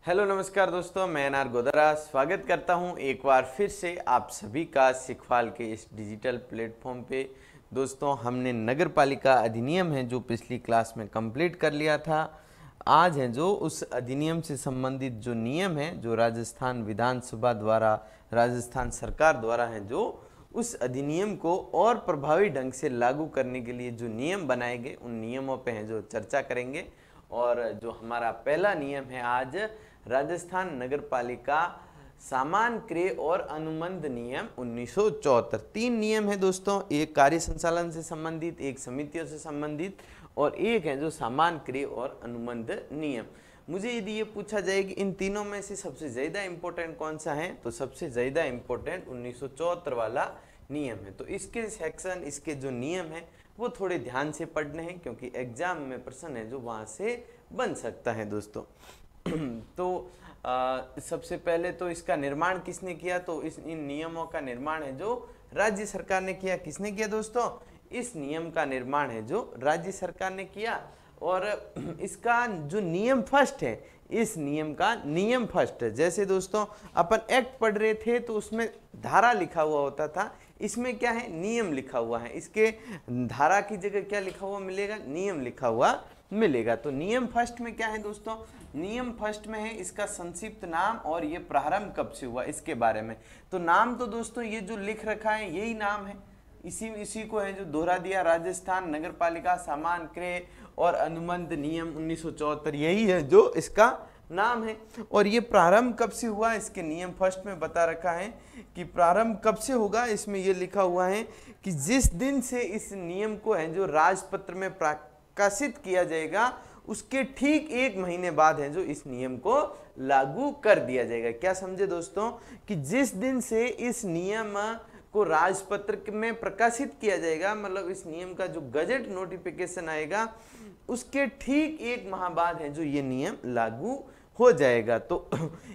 Hello नमस्कार दोस्तों, मैं एनआर गोदरा स्वागत करता हूं एक बार फिर से आप सभी का सिखवाल के इस डिजिटल प्लेटफॉर्म पे। दोस्तों, हमने नगर पालिका अधिनियम है जो पिछली क्लास में कंप्लीट कर लिया था। आज है जो उस अधिनियम से संबंधित जो नियम है जो राजस्थान विधानसभा द्वारा, राजस्थान सरकार द्वारा है, जो उस अधिनियम को और प्रभावी ढंग से लागू करने के लिए जो नियम बनाए गए उन नियमों पे हैं जो चर्चा करेंगे। और जो हमारा पहला नियम है आज, राजस्थान नगर पालिका सामान क्रय और अनुबंध नियम 1974। 3 नियम है दोस्तों, एक कार्य संचालन से संबंधित, एक समितियों से संबंधित और एक है जो सामान क्रय और अनुबंध नियम। मुझे यदि ये पूछा जाए कि इन तीनों में से सबसे ज़्यादा इम्पोर्टेंट कौन सा है, तो सबसे ज़्यादा इम्पोर्टेंट 1974 वाला नियम है। तो इसके सेक्शन, इसके जो नियम है वो थोड़े ध्यान से पढ़ने हैं, क्योंकि एग्जाम में प्रश्न है जो वहाँ से बन सकता है दोस्तों। तो सबसे पहले तो इसका निर्माण किसने किया, तो इन नियमों का निर्माण है जो राज्य सरकार ने किया। किसने किया दोस्तों? इस नियम का निर्माण है जो राज्य सरकार ने किया। और इसका जो नियम फर्स्ट है, इस नियम का नियम फर्स्ट है। जैसे दोस्तों अपन एक्ट पढ़ रहे थे तो उसमें धारा लिखा हुआ होता था, इसमें क्या है, नियम लिखा हुआ है। इसके धारा की जगह क्या लिखा हुआ मिलेगा, नियम लिखा हुआ मिलेगा। तो नियम फर्स्ट में क्या है दोस्तों, नियम फर्स्ट में है इसका संक्षिप्त नाम और ये प्रारंभ कब से हुआ इसके बारे में। तो नाम तो दोस्तों ये जो लिख रखा है यही नाम है, इसी को है जो दोहरा दिया, राजस्थान नगर पालिका सामान क्रय और अनुबंध नियम 1974, यही है जो इसका नाम है। और ये प्रारंभ कब से हुआ, इसके नियम फर्स्ट में बता रखा है कि प्रारंभ कब से होगा। इसमें ये लिखा हुआ है कि जिस दिन से इस नियम को है जो राजपत्र में प्रकाशित किया जाएगा उसके ठीक 1 महीने बाद है जो इस नियम को लागू कर दिया जाएगा। क्या समझे दोस्तों, कि जिस दिन से इस नियम को राजपत्र में प्रकाशित किया जाएगा, मतलब इस नियम का जो गजट नोटिफिकेशन आएगा उसके ठीक 1 माह बाद है जो ये नियम लागू हो जाएगा। तो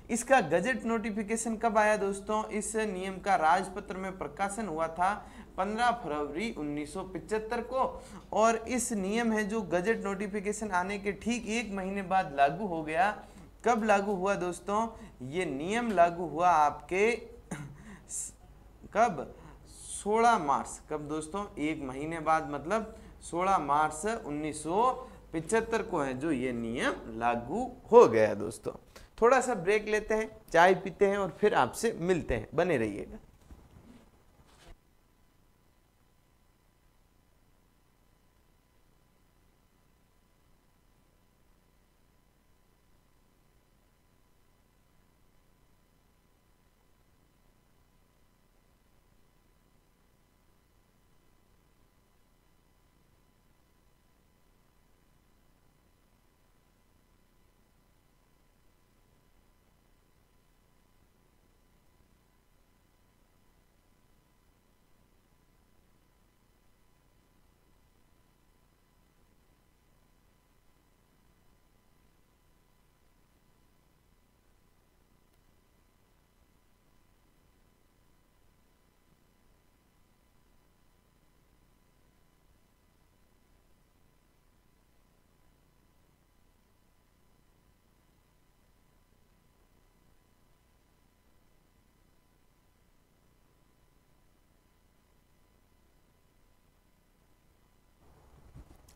इसका गजट नोटिफिकेशन कब आया दोस्तों? इस नियम का राजपत्र में प्रकाशन हुआ था 15 फरवरी 1975 को। और इस नियम है जो गजट नोटिफिकेशन आने के ठीक 1 महीने बाद लागू हो गया। कब लागू हुआ दोस्तों? ये नियम लागू हुआ आपके कब, 16 मार्च। कब दोस्तों? 1 महीने बाद, मतलब 16 मार्च 1975 को है जो ये नियम लागू हो गया दोस्तों। थोड़ा सा ब्रेक लेते हैं, चाय पीते हैं और फिर आपसे मिलते हैं, बने रहिएगा।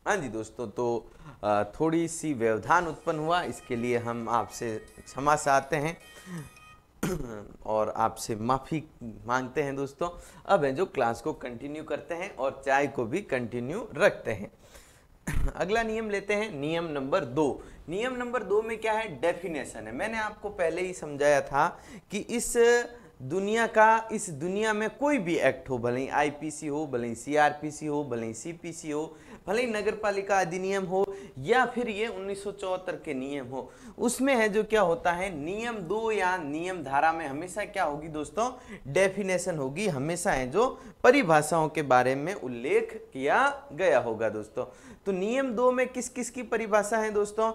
हाँ जी दोस्तों, तो थोड़ी सी व्यवधान उत्पन्न हुआ, इसके लिए हम आपसे क्षमा चाहते हैं और आपसे माफ़ी मांगते हैं दोस्तों। अब है जो क्लास को कंटिन्यू करते हैं और चाय को भी कंटिन्यू रखते हैं। अगला नियम लेते हैं, नियम नंबर 2। नियम नंबर 2 में क्या है, डेफिनेशन है। मैंने आपको पहले ही समझाया था कि इस दुनिया में कोई भी एक्ट हो, भले ही आईपीसी हो, भले ही सीआरपीसी हो, भले ही सीपीसी हो, भले ही नगर पालिका अधिनियम हो या फिर ये 1974 के नियम हो, उसमें है जो क्या होता है, नियम 2 या नियम धारा में हमेशा क्या होगी दोस्तों, डेफिनेशन होगी। हमेशा है जो परिभाषाओं के बारे में उल्लेख किया गया होगा दोस्तों। तो नियम 2 में किस किस की परिभाषा है दोस्तों?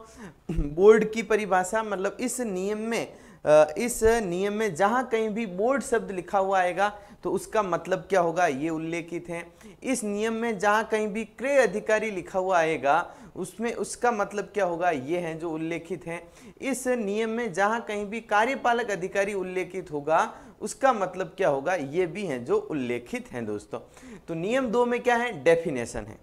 बोर्ड की परिभाषा, मतलब इस नियम में इस नियम में जहां कहीं भी बोर्ड शब्द लिखा हुआ आएगा तो उसका मतलब क्या होगा, ये उल्लेखित है। इस नियम में जहां कहीं भी क्रय अधिकारी लिखा हुआ आएगा उसमें उसका मतलब क्या होगा, ये हैं जो उल्लेखित हैं। इस नियम में जहां कहीं भी कार्यपालक अधिकारी उल्लेखित होगा उसका मतलब क्या होगा, ये भी हैं जो उल्लेखित हैं दोस्तों। तो नियम 2 में क्या है, डेफिनेशन है।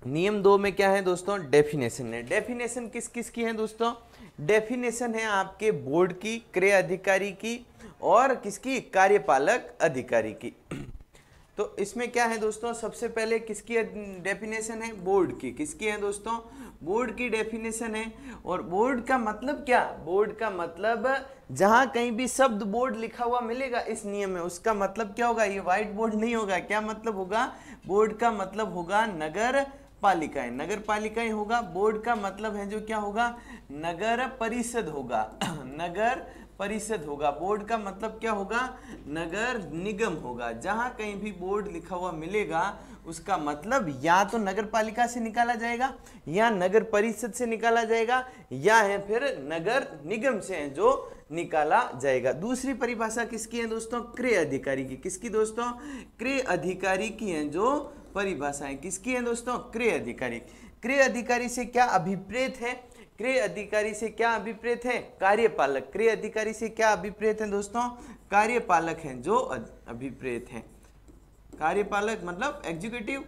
नियम 2 में क्या है दोस्तों, डेफिनेशन है। डेफिनेशन किस किस की है दोस्तों, डेफिनेशन है आपके बोर्ड की, क्रय अधिकारी की और किसकी, कार्यपालक अधिकारी की। तो इसमें क्या है दोस्तों, सबसे पहले किसकी डेफिनेशन है, बोर्ड की। किसकी है दोस्तों, बोर्ड की डेफिनेशन है। और बोर्ड का मतलब क्या, बोर्ड का मतलब जहां कहीं भी शब्द बोर्ड लिखा हुआ मिलेगा इस नियम में उसका मतलब क्या होगा, ये व्हाइट बोर्ड नहीं होगा। क्या मतलब होगा, बोर्ड का मतलब होगा नगर पालिकाएं, नगर पालिकाएं होगा। बोर्ड का मतलब है जो क्या होगा, नगर परिषद होगा, नगर परिषद होगा। बोर्ड का मतलब क्या होगा, नगर निगम होगा। जहां कहीं भी बोर्ड लिखा हुआ मिलेगा उसका मतलब या तो नगर पालिका से निकाला जाएगा या नगर परिषद से निकाला जाएगा या है फिर नगर निगम से है जो निकाला जाएगा। दूसरी परिभाषा किसकी है दोस्तों, क्रय अधिकारी की। किसकी दोस्तों, क्रय अधिकारी की है जो परिभाषाएं। किसकी है दोस्तों, क्रय अधिकारी। क्रय अधिकारी से क्या अभिप्रेत है, क्रय अधिकारी से क्या अभिप्रेत है, कार्यपालक। क्रय अधिकारी से क्या अभिप्रेत है दोस्तों, कार्यपालक हैं जो अभिप्रेत हैं। कार्यपालक मतलब एग्जीक्यूटिव,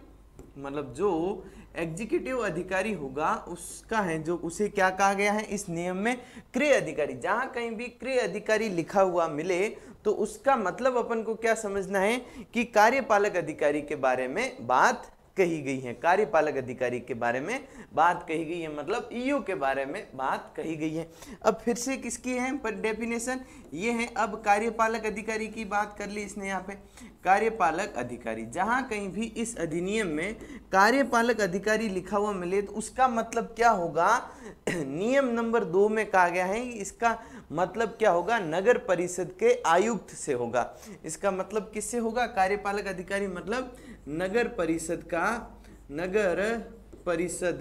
मतलब जो एग्जीक्यूटिव अधिकारी होगा उसका है जो, उसे क्या कहा गया है इस नियम में, क्रय अधिकारी। जहां कहीं भी क्रय अधिकारी लिखा हुआ मिले तो उसका मतलब अपन को क्या समझना है कि कार्यपालक अधिकारी के बारे में बात कही गई है। कार्यपालक अधिकारी के बारे में बात कही गई है, मतलब ईओ के बारे में बात कही गई है। अब फिर से किसकी है पर डेफिनेशन, ये है। अब कार्यपालक अधिकारी की बात कर ली इसने यहाँ पे, कार्यपालक अधिकारी। जहां कहीं भी इस अधिनियम में कार्यपालक अधिकारी लिखा हुआ मिले तो उसका मतलब क्या होगा, नियम नंबर 2 में कहा गया है इसका मतलब क्या होगा, नगर परिषद के आयुक्त से होगा। इसका मतलब किससे होगा, कार्यपालक अधिकारी मतलब नगर परिषद का, नगर परिषद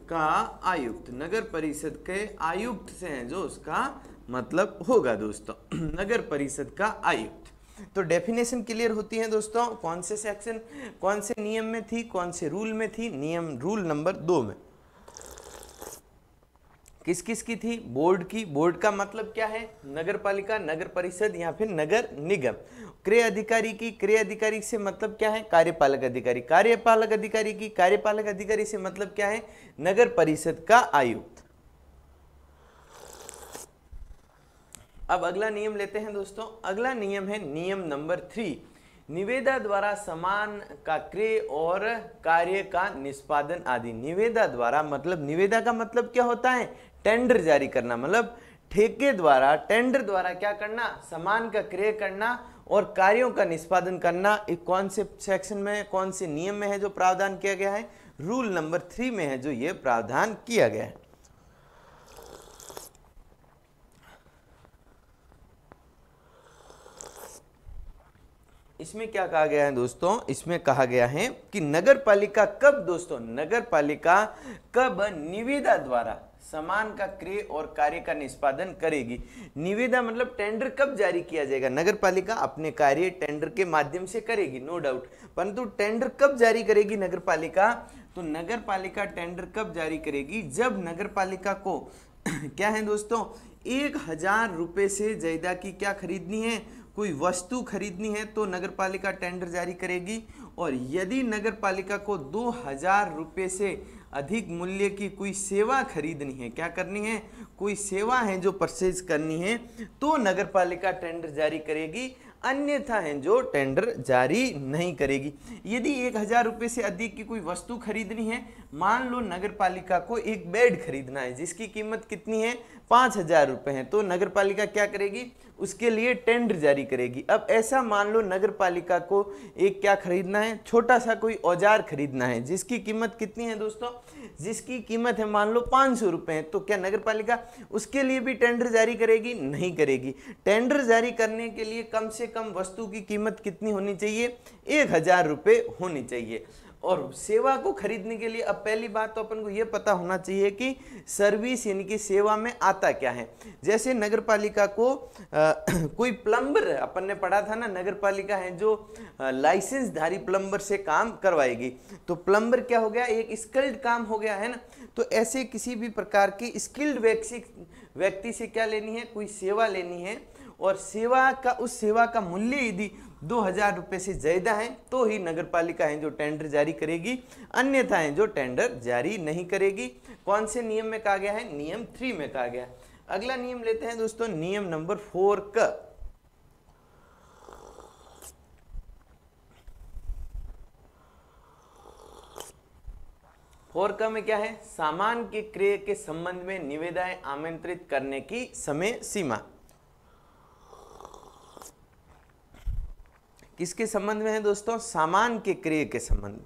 का आयुक्त, नगर परिषद के आयुक्त से है जो उसका मतलब होगा दोस्तों, नगर परिषद का आयुक्त। तो डेफिनेशन क्लियर होती है दोस्तों, कौन से सेक्शन, कौन से नियम में थी, कौन से रूल में थी, नियम रूल नंबर 2 में किस किस की थी, बोर्ड की। बोर्ड का मतलब क्या है, नगर पालिका, नगर परिषद या फिर नगर निगम। क्रय अधिकारी की, क्रय अधिकारी से मतलब क्या है, कार्यपालक अधिकारी। कार्यपालक अधिकारी की, कार्यपालक अधिकारी से मतलब क्या है, नगर परिषद का आयुक्त। अब अगला नियम लेते हैं दोस्तों। अगला नियम है नियम नंबर 3, निविदा द्वारा सामान का क्रय और कार्य का निष्पादन आदि। निविदा द्वारा मतलब, निविदा का मतलब क्या होता है, टेंडर जारी करना, मतलब ठेके द्वारा, टेंडर द्वारा क्या करना, सामान का क्रय करना और कार्यों का निष्पादन करना। एक कौन से सेक्शन में, कौन से नियम में है जो प्रावधान किया गया है, रूल नंबर 3 में है जो ये प्रावधान किया गया है। इसमें क्या कहा गया है दोस्तों, इसमें कहा गया है कि नगर पालिका कब दोस्तों, नगर पालिका कब निविदा द्वारा सामान का क्रय और कार्य का निष्पादन करेगी। निविदा मतलब टेंडर कब जारी किया जाएगा, नगर पालिका अपने कार्य टेंडर के माध्यम से करेगी, नो डाउट, परंतु टेंडर कब जारी करेगी नगर पालिका, तो नगर पालिका टेंडर कब जारी करेगी, जब नगर पालिका को क्या है दोस्तों, 1000 रुपये से ज्यादा की क्या खरीदनी है, कोई वस्तु खरीदनी है तो नगर पालिका टेंडर जारी करेगी। और यदि नगर पालिका को 2000 रुपये से अधिक मूल्य की कोई सेवा खरीदनी है, क्या करनी है, कोई सेवा है जो परचेज करनी है, तो नगर पालिका टेंडर जारी करेगी, अन्यथा है जो टेंडर जारी नहीं करेगी। यदि 1000 रुपये से अधिक की कोई वस्तु खरीदनी है, मान लो नगर पालिका को एक बेड खरीदना है जिसकी कीमत कितनी है, 5000 रुपये है, तो नगर पालिका क्या करेगी, उसके लिए टेंडर जारी करेगी। अब ऐसा मान लो नगर पालिका को एक क्या खरीदना है, छोटा सा कोई औजार खरीदना है जिसकी कीमत कितनी है दोस्तों, जिसकी कीमत है मान लो 500 रुपये है, तो क्या नगर पालिका उसके लिए भी टेंडर जारी करेगी, नहीं करेगी। टेंडर जारी करने के लिए कम से कम वस्तु की कीमत कितनी होनी चाहिए, 1000 रुपये होनी चाहिए। और सेवा को खरीदने के लिए अब पहली बात तो अपन को ये पता होना चाहिए कि सर्विस यानी कि सेवा में आता क्या है। जैसे नगर पालिका को कोई प्लम्बर, अपन ने पढ़ा था ना, नगर पालिका है जो लाइसेंसधारी प्लम्बर से काम करवाएगी। तो प्लम्बर क्या हो गया, एक स्किल्ड काम हो गया है ना। तो ऐसे किसी भी प्रकार की स्किल्ड व्यक्ति से क्या लेनी है, कोई सेवा लेनी है, और सेवा का, उस सेवा का मूल्य यदि 2000 रुपये से ज़्यादा है तो ही नगर पालिका है जो टेंडर जारी करेगी, अन्यथा है जो टेंडर जारी नहीं करेगी। कौन से नियम में कहा गया है, नियम 3 में कहा गया है। अगला नियम लेते हैं दोस्तों, नियम नंबर 4 का। में क्या है, सामान के क्रय के संबंध में निविदाएं आमंत्रित करने की समय सीमा। किसके संबंध में है दोस्तों, सामान के क्रय के संबंध में।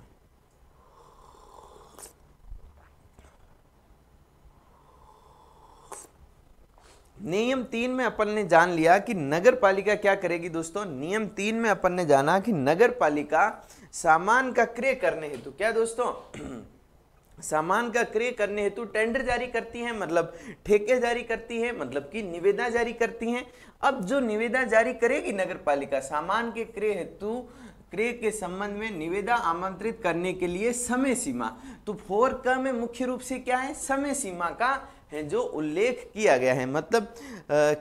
नियम 3 में अपन ने जान लिया कि नगर पालिका क्या करेगी दोस्तों। नियम 3 में अपन ने जाना कि नगर पालिका सामान का क्रय करने हेतु क्या दोस्तों, सामान का क्रय करने हेतु टेंडर जारी करती हैं, मतलब ठेके जारी करती है, मतलब कि निविदा जारी करती हैं। अब जो निविदा जारी करेगी नगर पालिका सामान के क्रय हेतु, क्रय के संबंध में निविदा आमंत्रित करने के लिए समय सीमा, तो 4 में मुख्य रूप से क्या है, समय सीमा का है जो उल्लेख किया गया है। मतलब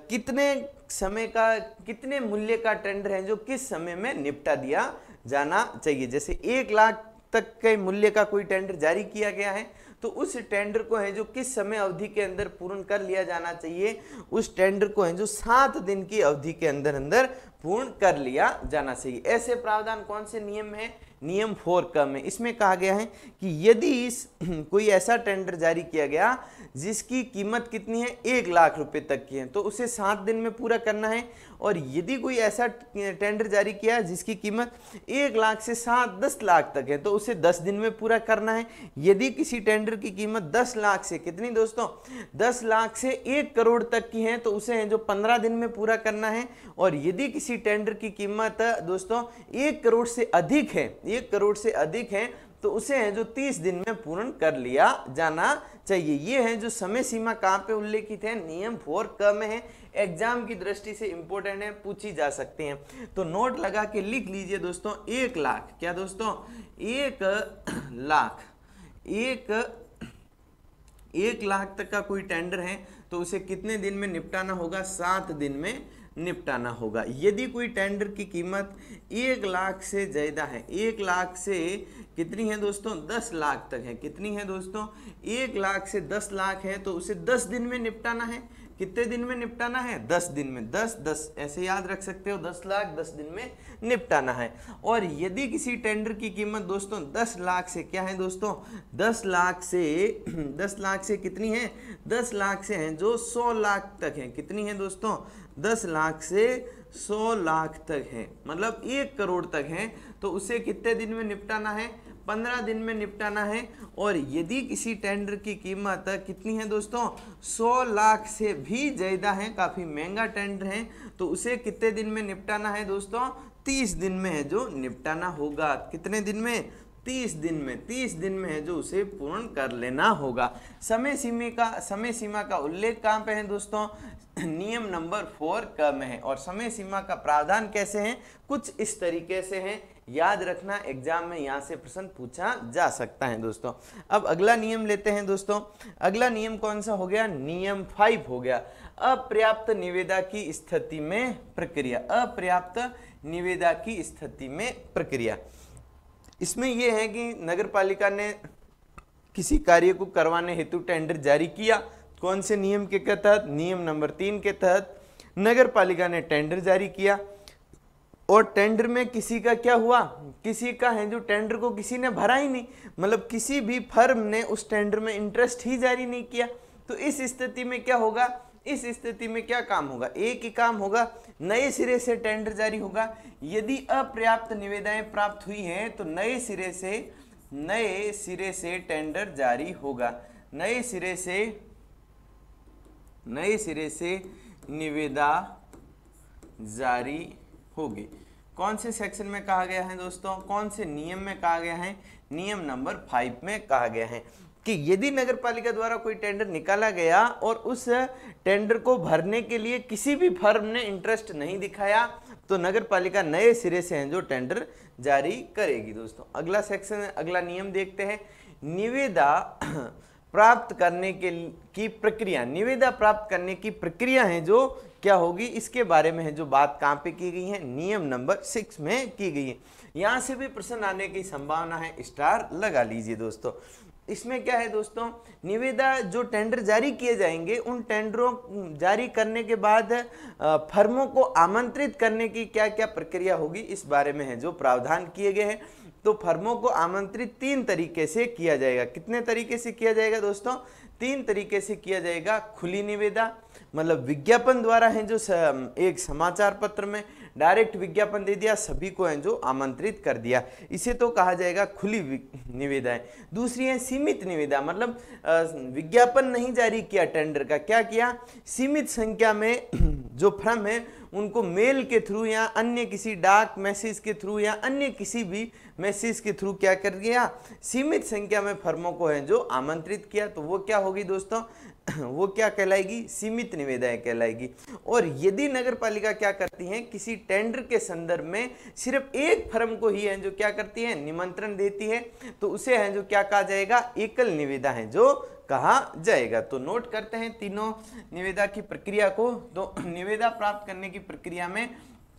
कितने समय का, कितने मूल्य का टेंडर है जो किस समय में निपटा दिया जाना चाहिए। जैसे 1 लाख तक के मूल्य का कोई टेंडर जारी किया गया है तो उस टेंडर को है जो किस समय अवधि के अंदर पूर्ण कर लिया जाना चाहिए, उस टेंडर को है जो 7 दिन की अवधि के अंदर अंदर पूर्ण कर लिया जाना चाहिए। ऐसे प्रावधान कौन से नियम में है, नियम 4 में। इसमें कहा गया है कि यदि कोई ऐसा टेंडर जारी किया गया जिसकी कीमत कितनी है, 1 लाख रुपए तक की है, तो उसे 7 दिन में पूरा करना है। और यदि कोई ऐसा टेंडर जारी किया जिसकी कीमत 1 लाख से 10 लाख तक है तो उसे 10 दिन में पूरा करना है। यदि किसी टेंडर की कीमत 10 लाख से कितनी दोस्तों, 10 लाख से 1 करोड़ तक की है तो उसे है जो 15 दिन में पूरा करना है। और यदि किसी टेंडर की कीमत दोस्तों 1 करोड़ से अधिक है, 1 करोड़ से अधिक है तो उसे है जो 30 दिन में पूर्ण कर लिया जाना चाहिए। ये है जो समय सीमा कहाँ पे उल्लेखित है, नियम 4 में है। एग्जाम की दृष्टि से इंपॉर्टेंट है, पूछी जा सकते हैं, तो नोट लगा के लिख लीजिए दोस्तों। 1 लाख, क्या दोस्तों, 1 लाख, 1 लाख तक का कोई टेंडर है तो उसे कितने दिन में निपटाना होगा, 7 दिन में निपटाना होगा। यदि कोई टेंडर की कीमत 1 लाख से ज्यादा है, 1 लाख से कितनी है दोस्तों, 10 लाख तक है, कितनी है दोस्तों, 1 लाख से 10 लाख है तो उसे 10 दिन में निपटाना है। कितने दिन में निपटाना है, 10 दिन में, 10 ऐसे याद रख सकते हो, 10 लाख 10 दिन में निपटाना है। और यदि किसी टेंडर की कीमत दोस्तों 10 लाख से क्या है दोस्तों, 10 लाख से कितनी है, 10 लाख से है जो 100 लाख तक है, कितनी है दोस्तों, 10 लाख से 100 लाख तक है, मतलब 1 करोड़ तक है, तो उसे कितने दिन में निपटाना है, 15 दिन में निपटाना है। और यदि किसी टेंडर की कीमत कितनी है दोस्तों, 100 लाख से भी ज्यादा है, काफी महंगा टेंडर है, तो उसे कितने दिन में निपटाना है दोस्तों, 30 दिन में है जो निपटाना होगा। कितने दिन में, 30 दिन में, 30 दिन में है जो उसे पूर्ण कर लेना होगा। समय सीमा का उल्लेख कहाँ पे है दोस्तों, नियम नंबर 4 में है। और समय सीमा का प्रावधान कैसे है, कुछ इस तरीके से है, याद रखना, एग्जाम में यहाँ से प्रश्न पूछा जा सकता है दोस्तों। अब अगला नियम लेते हैं दोस्तों। अगला नियम कौन सा हो गया, नियम 5 हो गया, अपर्याप्त निविदा की स्थिति में प्रक्रिया। अपर्याप्त निविदा की स्थिति में प्रक्रिया, इसमें यह है कि नगर पालिका ने किसी कार्य को करवाने हेतु टेंडर जारी किया, कौन से नियम के तहत, नियम नंबर 3 के तहत नगर पालिका ने टेंडर जारी किया। और टेंडर में किसी का क्या हुआ, किसी का है जो टेंडर को किसी ने भरा ही नहीं, मतलब किसी भी फर्म ने उस टेंडर में इंटरेस्ट ही जारी नहीं किया। तो इस स्थिति में क्या होगा, इस स्थिति में क्या काम होगा, एक ही काम होगा, नए सिरे से टेंडर जारी होगा। यदि अपर्याप्त निविदाएं प्राप्त हुई हैं तो नए सिरे से टेंडर जारी होगा, नए सिरे से निविदा जारी होगी। कौन से सेक्शन में कहा गया है दोस्तों, कौन से नियम में कहा गया है, नियम नंबर 5 में कहा गया है कि यदि नगर पालिका द्वारा कोई टेंडर निकाला गया और उस टेंडर को भरने के लिए किसी भी फर्म ने इंटरेस्ट नहीं दिखाया तो नगर पालिका नए सिरे से हैं जो टेंडर जारी करेगी। दोस्तों अगला सेक्शन, अगला नियम देखते हैं, निविदा प्राप्त करने की प्रक्रिया। निविदा प्राप्त करने की प्रक्रिया है जो क्या होगी, इसके बारे में है जो बात कहाँ पे की गई है, नियम नंबर 6 में की गई है। यहाँ से भी प्रश्न आने की संभावना है, स्टार लगा लीजिए दोस्तों। इसमें क्या है दोस्तों, निविदा जो टेंडर जारी किए जाएंगे उन टेंडरों जारी करने के बाद फर्मों को आमंत्रित करने की क्या क्या प्रक्रिया होगी, इस बारे में है जो प्रावधान किए गए हैं। तो फर्मों को आमंत्रित 3 तरीके से किया जाएगा। कितने तरीके से किया जाएगा दोस्तों, 3 तरीके से किया जाएगा। खुली निविदा मतलब विज्ञापन द्वारा है जो एक समाचार पत्र में डायरेक्ट विज्ञापन दे दिया, सभी को है जो आमंत्रित कर दिया, इसे तो कहा जाएगा खुली निविदा है। दूसरी है सीमित निविदा, मतलब विज्ञापन नहीं जारी किया टेंडर का, क्या किया, सीमित संख्या में जो फर्म है उनको मेल के थ्रू या अन्य किसी डाक मैसेज के थ्रू या अन्य किसी भी मैसेज के थ्रू क्या कर दिया, सीमित संख्या में फर्मों को है जो आमंत्रित किया, तो वो क्या होगी दोस्तों, वो क्या कहलाएगी, सीमित निविदाएं कहलाएगी। और यदि नगर पालिका क्या करती है, किसी टेंडर के संदर्भ में सिर्फ एक फर्म को ही है जो क्या करती है, निमंत्रण देती है, तो उसे है जो क्या कहा जाएगा, एकल निविदा है जो कहा जाएगा। तो नोट करते हैं तीनों निविदा की प्रक्रिया को। तो निविदा प्राप्त करने की प्रक्रिया में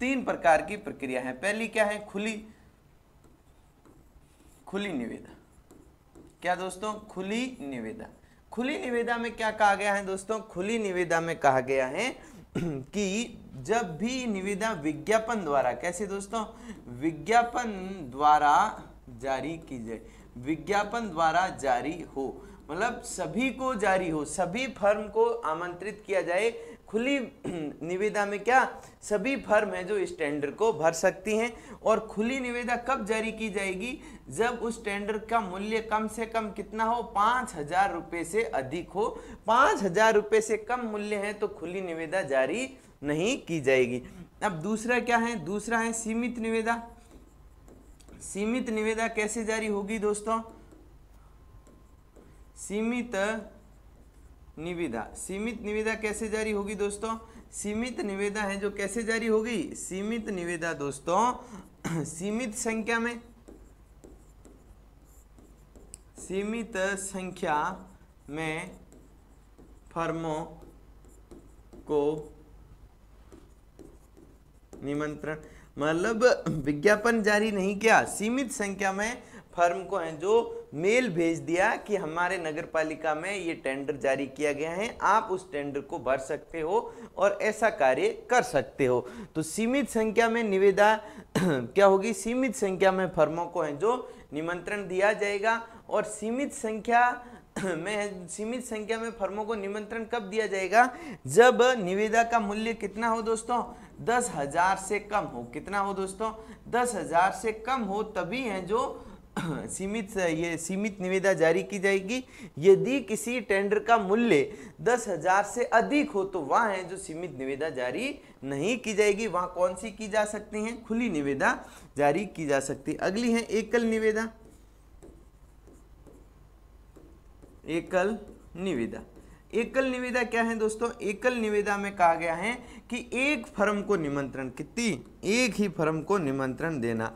3 प्रकार की प्रक्रिया है। पहली क्या है, खुली निविदा। क्या दोस्तों, खुली निविदा। खुली निविदा में क्या कहा गया है दोस्तों, खुली निविदा में कहा गया है कि जब भी निविदा विज्ञापन द्वारा, कैसे दोस्तों, विज्ञापन द्वारा जारी की जाए, विज्ञापन द्वारा जारी हो, मतलब सभी को जारी हो, सभी फर्म को आमंत्रित किया जाए। खुली निविदा में क्या, सभी फर्म है जो इस टेंडर को भर सकती हैं। और खुली निविदा कब जारी की जाएगी, जब उस टेंडर का मूल्य कम से कम कितना हो, 5,000 रुपये से अधिक हो। 5,000 रुपये से कम मूल्य है तो खुली निविदा जारी नहीं की जाएगी। अब दूसरा क्या है, दूसरा है सीमित निविदा। सीमित निविदा कैसे जारी होगी दोस्तों, सीमित निविदा कैसे जारी होगी दोस्तों, सीमित निविदा है जो कैसे जारी होगी, सीमित निविदा दोस्तों सीमित संख्या में फर्मों को निमंत्रण, मतलब विज्ञापन जारी नहीं किया, सीमित संख्या में फर्म को है जो मेल भेज दिया कि हमारे नगर पालिका में ये टेंडर जारी किया गया है, आप उस टेंडर को भर सकते हो और ऐसा कार्य कर सकते हो। तो सीमित संख्या में निविदा क्या होगी, सीमित संख्या में फर्मों को है जो निमंत्रण दिया जाएगा। और सीमित संख्या में फर्मों को निमंत्रण कब दिया जाएगा, जब निविदा का मूल्य कितना हो दोस्तों, 10,000 से कम हो। कितना हो दोस्तों, 10,000 से कम हो, तभी है जो सीमित निविदा जारी की जाएगी। यदि किसी टेंडर का मूल्य 10,000 से अधिक हो तो वहां है जो सीमित निविदा जारी नहीं की जाएगी, वहां कौन सी की जा सकती है, खुली निविदा जारी की जा सकती है। अगली है एकल निविदा। एकल निविदा क्या है दोस्तों, एकल निविदा में कहा गया है कि एक फर्म को निमंत्रण, कितनी, एक ही फर्म को निमंत्रण देना,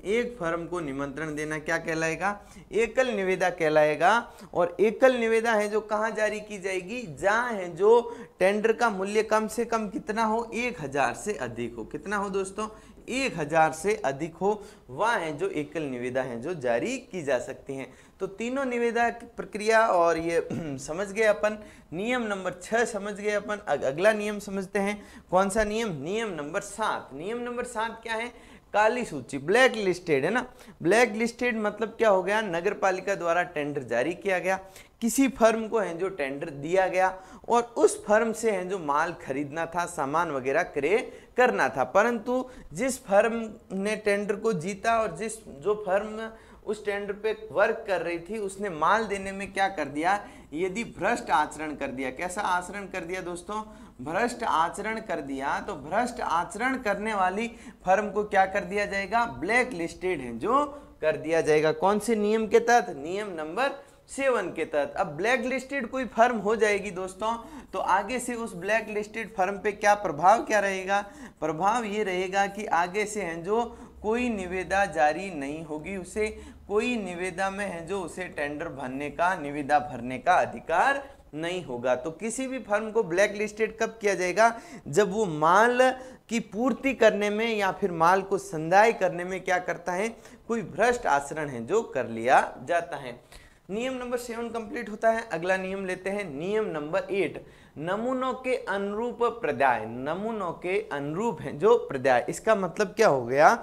एक फर्म को निमंत्रण देना क्या कहलाएगा, एकल निविदा कहलाएगा। और एकल निविदा है जो कहाँ जारी की जाएगी, जहां है जो टेंडर का मूल्य कम से कम कितना हो, 1,000 से अधिक हो। कितना हो दोस्तों, 1,000 से अधिक हो, वह है जो एकल निविदा है जो जारी की जा सकती हैं। तो तीनों निविदा की प्रक्रिया और ये समझ गए अपन। नियम नंबर 6 समझ गए अपन। अगला नियम समझते हैं, कौन सा नियम, नियम नंबर 7। नियम नंबर 7 क्या है, काली सूची, ब्लैक लिस्टेड है ना। ब्लैक लिस्टेड मतलब क्या हो गया, नगर पालिका द्वारा टेंडर जारी किया गया, किसी फर्म को है जो टेंडर दिया गया और उस फर्म से है जो माल खरीदना था, सामान वगैरह क्रय करना था, परंतु जिस फर्म ने टेंडर को जीता और जो फर्म उस टेंडर पे वर्क कर रही थी, उसने माल देने में क्या कर दिया, यदि भ्रष्ट आचरण कर दिया। कैसा आचरण कर दिया दोस्तों, भ्रष्ट आचरण कर दिया, तो भ्रष्ट आचरण करने वाली फर्म को क्या कर दिया जाएगा, ब्लैक लिस्टेड है जो कर दिया जाएगा। कौन से नियम के तहत, नियम नंबर 7 के तहत। अब ब्लैक लिस्टेड कोई फर्म हो जाएगी दोस्तों, तो आगे से उस ब्लैक लिस्टेड फर्म पे क्या प्रभाव क्या रहेगा, प्रभाव ये रहेगा कि आगे से है जो कोई निविदा जारी नहीं होगी, उसे कोई निविदा में है जो उसे टेंडर भरने का, निविदा भरने का अधिकार नहीं होगा। तो किसी भी फर्म को ब्लैक लिस्टेड कब किया जाएगा, जब वो माल की पूर्ति करने में या फिर माल को संदाय करने में क्या करता है, कोई भ्रष्ट आचरण है जो कर लिया जाता है। नियम नंबर 7 कंप्लीट होता है। अगला नियम लेते हैं, नियम नंबर 8, नमूनों के अनुरूप प्रदाय। नमूनों के अनुरूप है जो प्रदाय, इसका मतलब क्या हो गया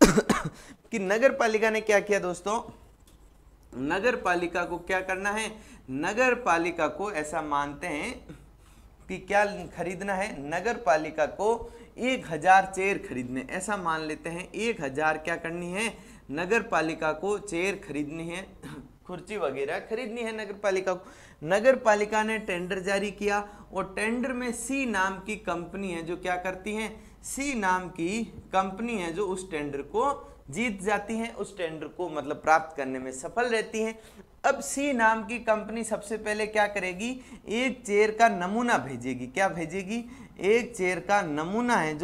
कि नगर पालिका ने क्या किया दोस्तों, नगर पालिका को क्या करना है, नगर पालिका को ऐसा मानते हैं कि क्या खरीदना है, नगर पालिका को 1000 चेयर खरीदने, ऐसा मान लेते हैं 1000 क्या करनी है, नगर पालिका को चेयर खरीदनी है, कुर्सी वगैरह खरीदनी है नगर पालिका को। नगर पालिका ने टेंडर जारी किया और टेंडर में सी नाम की कंपनी है जो क्या करती है, सी नाम की कंपनी है जो उस टेंडर को जीत जाती है, उस टेंडर को मतलब प्राप्त करने में सफल रहती है। अब सी नाम की कंपनी सबसे पहले क्या करेगी, एक चेयर का नमूना भेजेगी। क्या भेजेगी, एक चेयर का नमूना है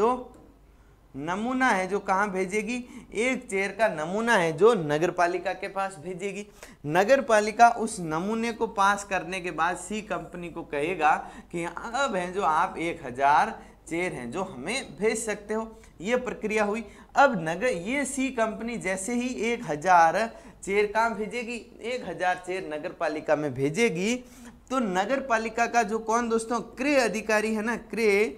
जो कहाँ भेजेगी, एक चेयर का नमूना है जो नगर पालिका के पास भेजेगी। नगर पालिका उस नमूने को पास करने के बाद सी कंपनी को कहेगा कि अब है जो आप 1000 चेयर हैं जो हमें भेज सकते हो। ये प्रक्रिया हुई। अब नगर ये सी कंपनी जैसे ही 1000 चेयर कहाँ भेजेगी, 1000 चेयर नगर पालिका में भेजेगी, तो नगर पालिका का जो कौन दोस्तों, क्रय अधिकारी है ना, क्रय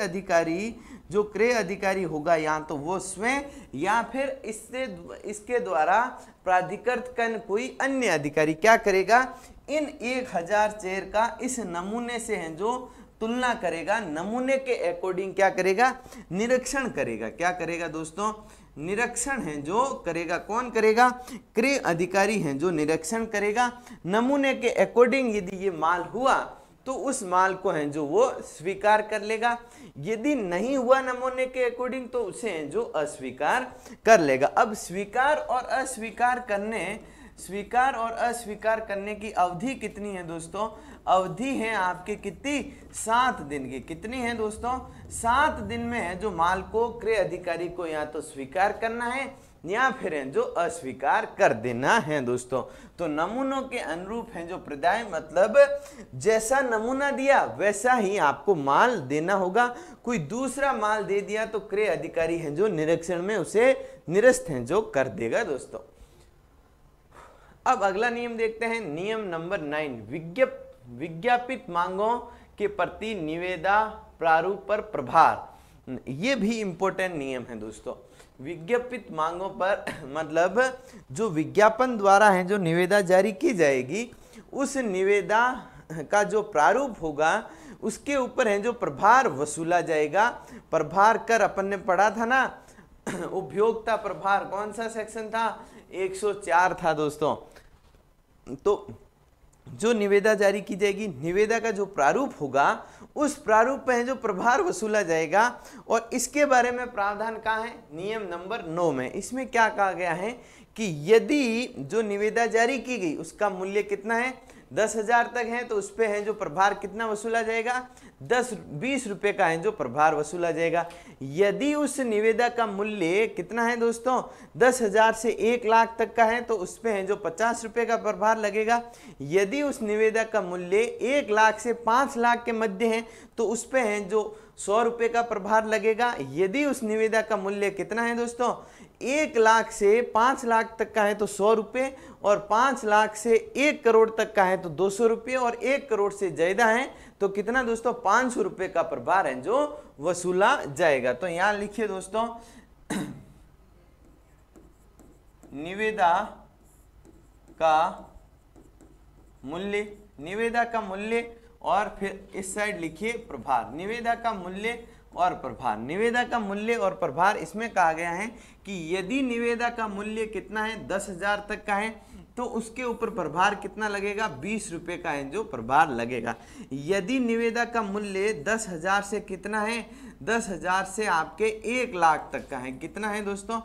अधिकारी जो क्रय अधिकारी होगा या तो वो स्वयं या फिर इसके द्वारा प्राधिकृत कोई अन्य अधिकारी क्या करेगा, इन 1000 चेयर का इस नमूने से है जो तुलना करेगा, नमूने के अकॉर्डिंग क्या करेगा, निरीक्षण करेगा। क्या करेगा दोस्तों, निरीक्षण है जो करेगा, कौन करेगा, क्रय अधिकारी है जो निरीक्षण करेगा। नमूने के अकॉर्डिंग यदि ये माल हुआ तो उस माल को है जो वो स्वीकार कर लेगा, यदि नहीं हुआ नमूने के अकॉर्डिंग तो उसे है जो अस्वीकार कर लेगा। अब स्वीकार और अस्वीकार करने की अवधि कितनी है दोस्तों, अवधि है आपके कितनी, 7 दिन की। कितनी है दोस्तों, 7 दिन में है जो माल को क्रय अधिकारी को या तो स्वीकार करना है या फिर है जो अस्वीकार कर देना है दोस्तों। तो नमूनों के अनुरूप है जो प्रदाय, मतलब जैसा नमूना दिया वैसा ही आपको माल देना होगा। कोई दूसरा माल दे दिया तो क्रय अधिकारी है जो निरीक्षण में उसे निरस्त है जो कर देगा दोस्तों। अब अगला नियम देखते हैं, नियम नंबर 9, विज्ञापित मांगों के प्रति निविदा प्रारूप पर प्रभार। ये भी इंपॉर्टेंट नियम है दोस्तों। विज्ञापित मांगों पर मतलब जो विज्ञापन द्वारा है जो निविदा जारी की जाएगी, उस निविदा का जो प्रारूप होगा उसके ऊपर है जो प्रभार वसूला जाएगा। प्रभार कर अपन ने पढ़ा था ना, उपभोक्ता प्रभार कौन सा सेक्शन था, 104 था दोस्तों। तो जो निविदा जारी की जाएगी, निविदा का जो प्रारूप होगा उस प्रारूप पे है जो प्रभार वसूला जाएगा। और इसके बारे में प्रावधान कहाँ है, नियम नंबर 9 में। इसमें क्या कहा गया है कि यदि जो निविदा जारी की गई उसका मूल्य कितना है, 10,000 तक है, तो उस पे है जो प्रभार कितना वसूला जाएगा, 20 रुपये का है जो प्रभार वसूला जाएगा। यदि उस निविदा का मूल्य कितना है दोस्तों, 10,000 से 1 लाख तक का है, तो उस पे है जो 50 रुपये का प्रभार लगेगा। यदि उस निविदा का मूल्य 1 लाख से 5 लाख के मध्य है तो उस पे है जो 100 रुपये का प्रभार लगेगा। यदि उस निविदा का मूल्य कितना है दोस्तों, 1 लाख से 5 लाख तक का है तो 100 रुपये, और 5 लाख से 1 करोड़ तक का है तो 200 रुपये, और 1 करोड़ से ज्यादा है तो कितना दोस्तों, 500 रुपये का प्रभार है जो वसूला जाएगा। तो यहां लिखिए दोस्तों, निविदा का मूल्य और फिर इस साइड लिखिए प्रभार। निविदा का मूल्य और प्रभार। निविदा का मूल्य और प्रभार, इसमें कहा गया है कि यदि निविदा का मूल्य कितना है 10,000 तक का है तो उसके ऊपर प्रभार कितना लगेगा, 20 रुपये का है जो प्रभार लगेगा। यदि निविदा का मूल्य 10,000 से कितना है, 10,000 से आपके 1 लाख तक का है, कितना है दोस्तों,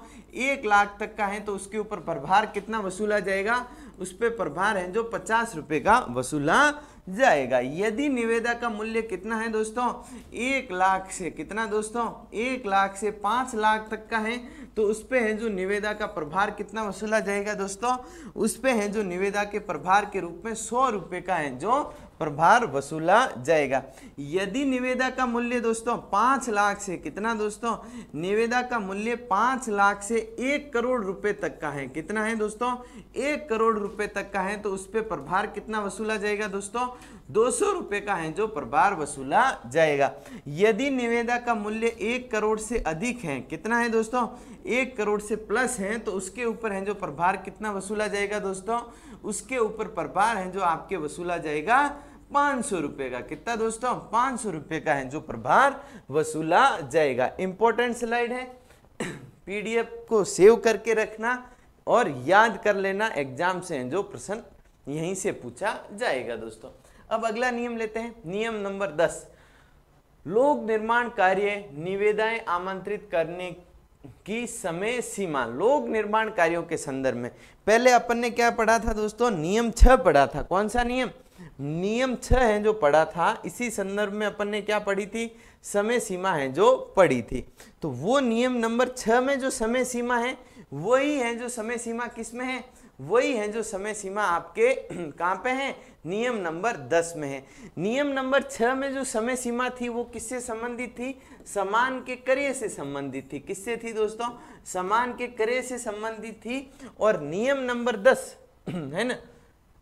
1 लाख तक का है, तो उसके ऊपर प्रभार कितना वसूला जाएगा, उस पर प्रभार है जो 50 रुपये का वसूला जाएगा। यदि निविदा का मूल्य कितना है दोस्तों, 1 लाख से कितना दोस्तों, 1 लाख से 5 लाख तक का है, तो उस पे है जो निविदा का प्रभार कितना वसूला जाएगा दोस्तों, उस पे है जो निविदा के प्रभार के रूप में 100 रुपये का है जो प्रभार वसूला जाएगा। यदि निविदा का मूल्य दोस्तों 5 लाख से कितना दोस्तों, निविदा का मूल्य 5 लाख से 1 करोड़ रुपए तक का है, कितना है दोस्तों, 1 करोड़ रुपए तक का है, तो उस पे प्रभार कितना वसूला जाएगा दोस्तों, 200 रुपये का है जो प्रभार वसूला जाएगा। यदि निविदा का मूल्य 1 करोड़ से अधिक है, कितना है दोस्तों, 1 करोड़ से प्लस है, तो उसके ऊपर है जो प्रभार कितना वसूला जाएगा दोस्तों, उसके ऊपर प्रभार है जो आपके वसूला जाएगा 500 रुपये का, कितना दोस्तों, 500 रुपये का है जो प्रभार वसूला जाएगा। इंपॉर्टेंट स्लाइड है, पीडीएफ को सेव करके रखना और याद कर लेना, एग्जाम से है जो प्रश्न यहीं से पूछा जाएगा दोस्तों। अब अगला नियम लेते हैं, नियम नंबर 10, लोक निर्माण कार्य निविदाएं आमंत्रित करने की समय सीमा। लोक निर्माण कार्यों के संदर्भ में पहले अपन ने क्या पढ़ा था दोस्तों, नियम 6 पढ़ा था। कौन सा नियम, नियम 6 है जो पढ़ा था, इसी संदर्भ में अपन ने क्या पढ़ी थी, समय सीमा है जो पढ़ी थी। तो वो नियम नंबर 6 में जो समय सीमा है वही है जो समय सीमा किस में है, वही है जो समय सीमा आपके कहाँ पे है, नियम नंबर 10 में है। नियम नंबर 6 में जो समय सीमा थी वो किससे संबंधित थी, समान के क्रय से संबंधित थी। किससे थी दोस्तों, समान के क्रय से संबंधित थी। और नियम नंबर 10 है ना,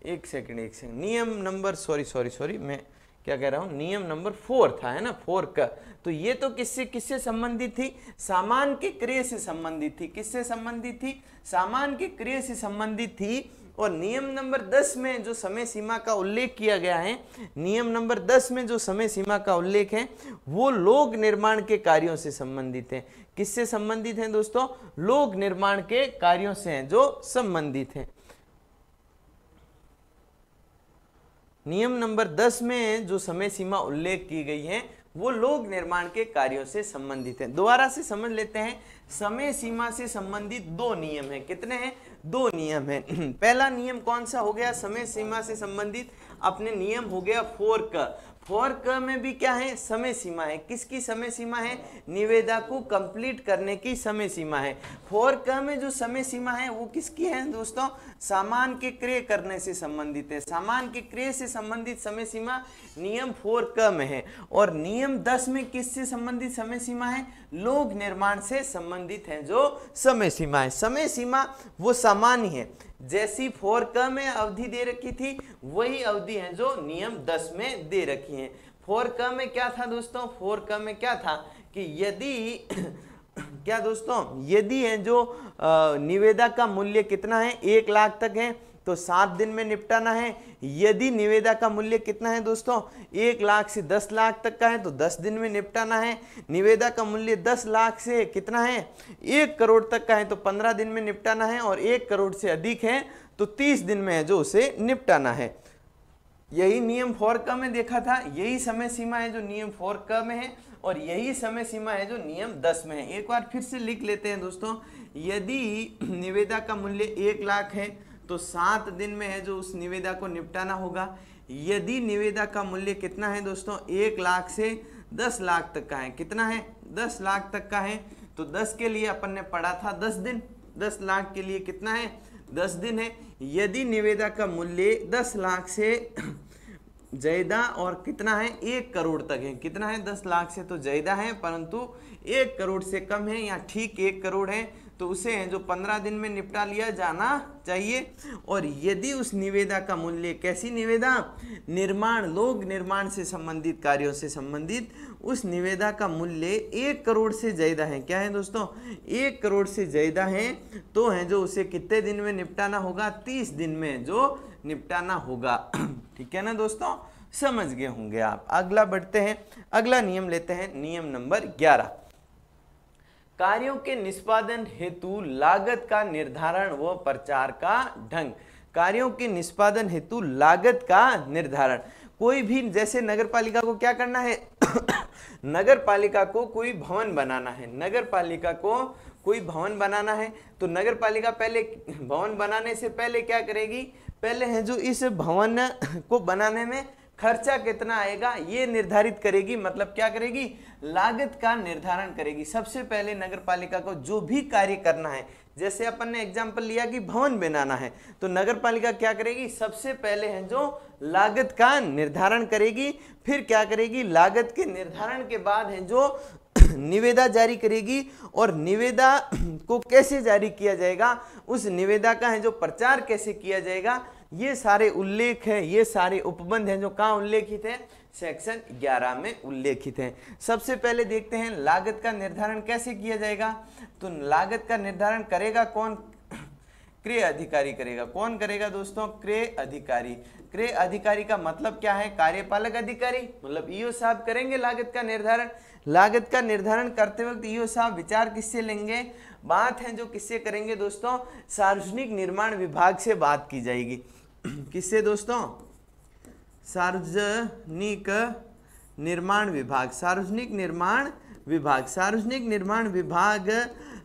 एक सेकंड, नियम नंबर सॉरी मैं क्या कह रहा हूँ, नियम नंबर 4 था, है ना, 4 का। तो ये तो किससे संबंधित थी, सामान के क्रय से संबंधित थी। किससे संबंधित थी, सामान के क्रय से संबंधित थी। और नियम नंबर 10 में जो समय सीमा का उल्लेख किया गया है, नियम नंबर 10 में जो समय सीमा का उल्लेख है वो लोक निर्माण के कार्यों से संबंधित है। किससे संबंधित है दोस्तों, लोक निर्माण के कार्यों से हैं जो संबंधित है। नियम नंबर 10 में जो समय सीमा उल्लेख की गई है वो लोक निर्माण के कार्यों से संबंधित है। दोबारा से समझ लेते हैं, समय सीमा से संबंधित 2 नियम हैं। कितने हैं, 2 नियम हैं। पहला नियम कौन सा हो गया, समय सीमा से संबंधित अपने नियम हो गया 4 का। 4 क में भी क्या है, समय सीमा है। किसकी समय सीमा है, निविदा को कंप्लीट करने की समय सीमा है। 4 क में जो समय सीमा है वो किसकी है दोस्तों, सामान के क्रय करने से संबंधित है। सामान के क्रय से संबंधित समय सीमा नियम 4 क में है। और नियम 10 में किससे संबंधित समय सीमा है, लोक निर्माण से संबंधित है जो समय सीमा है। समय सीमा वो सामान्य है, जैसी 4 क में अवधि दे रखी थी वही अवधि है जो नियम 10 में दे रखी है। 4 क में क्या था दोस्तों, 4 क में क्या था कि यदि क्या दोस्तों, यदि है जो निविदा का मूल्य कितना है, 1 लाख तक है तो 7 दिन में निपटाना है। यदि निविदा का मूल्य कितना है दोस्तों, 1 लाख से 10 लाख तक का है तो 10 दिन में निपटाना है। निविदा का मूल्य 10 लाख से कितना है, 1 करोड़ तक का है तो 15 दिन में निपटाना है। और 1 करोड़ से अधिक है तो 30 दिन में है जो उसे निपटाना है। यही नियम 4 क में देखा था, यही समय सीमा है जो नियम 4 क में है और यही समय सीमा है जो नियम 10 में है। एक बार फिर से लिख लेते हैं दोस्तों, यदि निविदा का मूल्य 1 लाख है तो 7 दिन में है जो उस निविदा को निपटाना होगा। यदि निविदा का मूल्य कितना है दोस्तों, 1 लाख से 10 लाख तक का है, कितना है, 10 लाख तक का है तो 10 के लिए अपन ने पढ़ा था 10 दिन, 10 लाख के लिए कितना है, 10 दिन है। यदि निविदा का मूल्य 10 लाख से ज्यादा और कितना है, 1 करोड़ तक है, कितना है, 10 लाख से तो ज्यादा है परंतु 1 करोड़ से कम है या ठीक 1 करोड़ है तो उसे जो 15 दिन में निपटा लिया जाना चाहिए। और यदि उस निविदा का मूल्य, कैसी निविदा, निर्माण, लोक निर्माण से संबंधित कार्यों से संबंधित, उस निविदा का मूल्य 1 करोड़ से ज्यादा है, क्या है दोस्तों, 1 करोड़ से ज्यादा है तो है जो उसे कितने दिन में निपटाना होगा, 30 दिन में जो निपटाना होगा। ठीक है ना दोस्तों, समझ गए होंगे आप। अगला बढ़ते हैं, अगला नियम लेते हैं, नियम नंबर 11। कार्यों के निष्पादन हेतु लागत का निर्धारण व प्रचार का ढंग। कार्यों के निष्पादन हेतु लागत का निर्धारण, कोई भी, जैसे नगर पालिका को क्या करना है नगर पालिका को कोई भवन बनाना है, नगर पालिका को कोई भवन बनाना है, तो नगर पालिका पहले भवन बनाने से पहले क्या करेगी, पहले है जो इस भवन को बनाने में खर्चा कितना आएगा ये निर्धारित करेगी, मतलब क्या करेगी, लागत का निर्धारण करेगी। सबसे पहले नगर पालिका को जो भी कार्य करना है, जैसे अपन ने एग्जांपल लिया कि भवन बनाना है, तो नगर पालिका क्या करेगी, सबसे पहले है जो लागत का निर्धारण करेगी, फिर क्या करेगी, लागत के निर्धारण के बाद है जो निविदा जारी करेगी, और निविदा को कैसे जारी किया जाएगा, उस निविदा का है जो प्रचार कैसे किया जाएगा, ये सारे उल्लेख है, ये सारे उपबंध हैं जो कहाँ उल्लेखित है, सेक्शन 11 में उल्लेखित हैं। सबसे पहले देखते हैं लागत का निर्धारण कैसे किया जाएगा। तो लागत का निर्धारण करेगा कौन, क्रय अधिकारी करेगा। कौन करेगा दोस्तों, क्रय अधिकारी। क्रय अधिकारी का मतलब क्या है, कार्यपालक अधिकारी, मतलब ईओ साहब करेंगे लागत का निर्धारण। लागत का निर्धारण करते वक्त ईओ साहब विचार किससे लेंगे, बात है जो किससे करेंगे दोस्तों, सार्वजनिक निर्माण विभाग से बात की जाएगी। किससे दोस्तों, सार्वजनिक निर्माण विभाग। सार्वजनिक निर्माण विभाग, सार्वजनिक निर्माण विभाग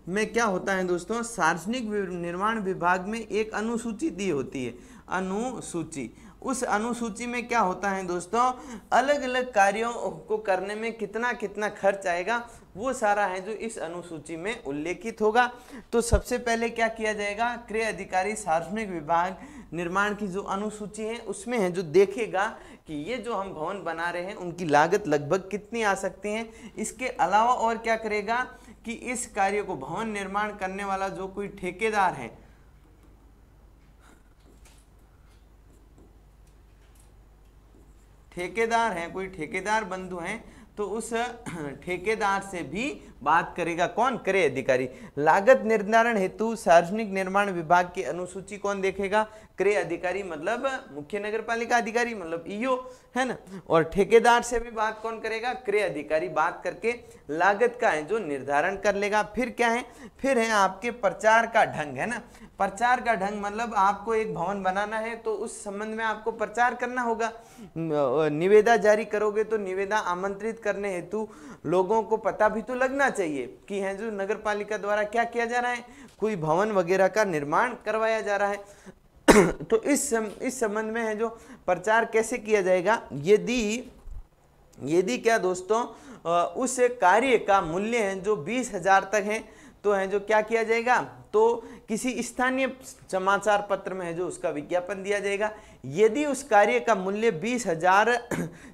में क्या होता है दोस्तों, सार्वजनिक निर्माण विभाग में एक अनुसूची दी होती है, अनुसूची। उस अनुसूची में क्या होता है दोस्तों, अलग अलग कार्यों को करने में कितना कितना खर्च आएगा वो सारा है जो इस अनुसूची में उल्लेखित होगा। तो सबसे पहले क्या किया जाएगा, क्रय अधिकारी सार्वजनिक विभाग निर्माण की जो अनुसूची है उसमें है जो देखेगा कि ये जो हम भवन बना रहे हैं उनकी लागत लगभग कितनी आ सकती है। इसके अलावा और क्या करेगा कि इस कार्य को भवन निर्माण करने वाला जो कोई ठेकेदार है, कोई ठेकेदार बंधु हैं, तो उस ठेकेदार से भी बात करेगा कौन, क्रय अधिकारी। लागत निर्धारण हेतु सार्वजनिक निर्माण विभाग की अनुसूची कौन देखेगा, क्रय अधिकारी, मतलब मुख्य नगर पालिका अधिकारी, मतलब ईओ है ना। और ठेकेदार से भी बात कौन करेगा, क्रय अधिकारी, बात करके लागत का है जो निर्धारण कर लेगा। फिर क्या है, फिर है आपके प्रचार का ढंग, है ना। प्रचार का ढंग मतलब आपको एक भवन बनाना है तो उस संबंध में आपको प्रचार करना होगा। निविदा जारी करोगे तो निविदा आमंत्रित करने हेतु लोगों को पता भी तो लगना चाहिए कि है जो नगर पालिका द्वारा क्या किया जा रहा है, कोई भवन वगैरह का निर्माण करवाया जा रहा है। तो इस संबंध में है जो प्रचार कैसे किया जाएगा, यदि क्या दोस्तों उस कार्य का मूल्य है जो 20,000 तक है तो है जो क्या किया जाएगा, तो किसी स्थानीय समाचार पत्र में है जो उसका विज्ञापन दिया जाएगा। यदि उस कार्य का मूल्य 20,000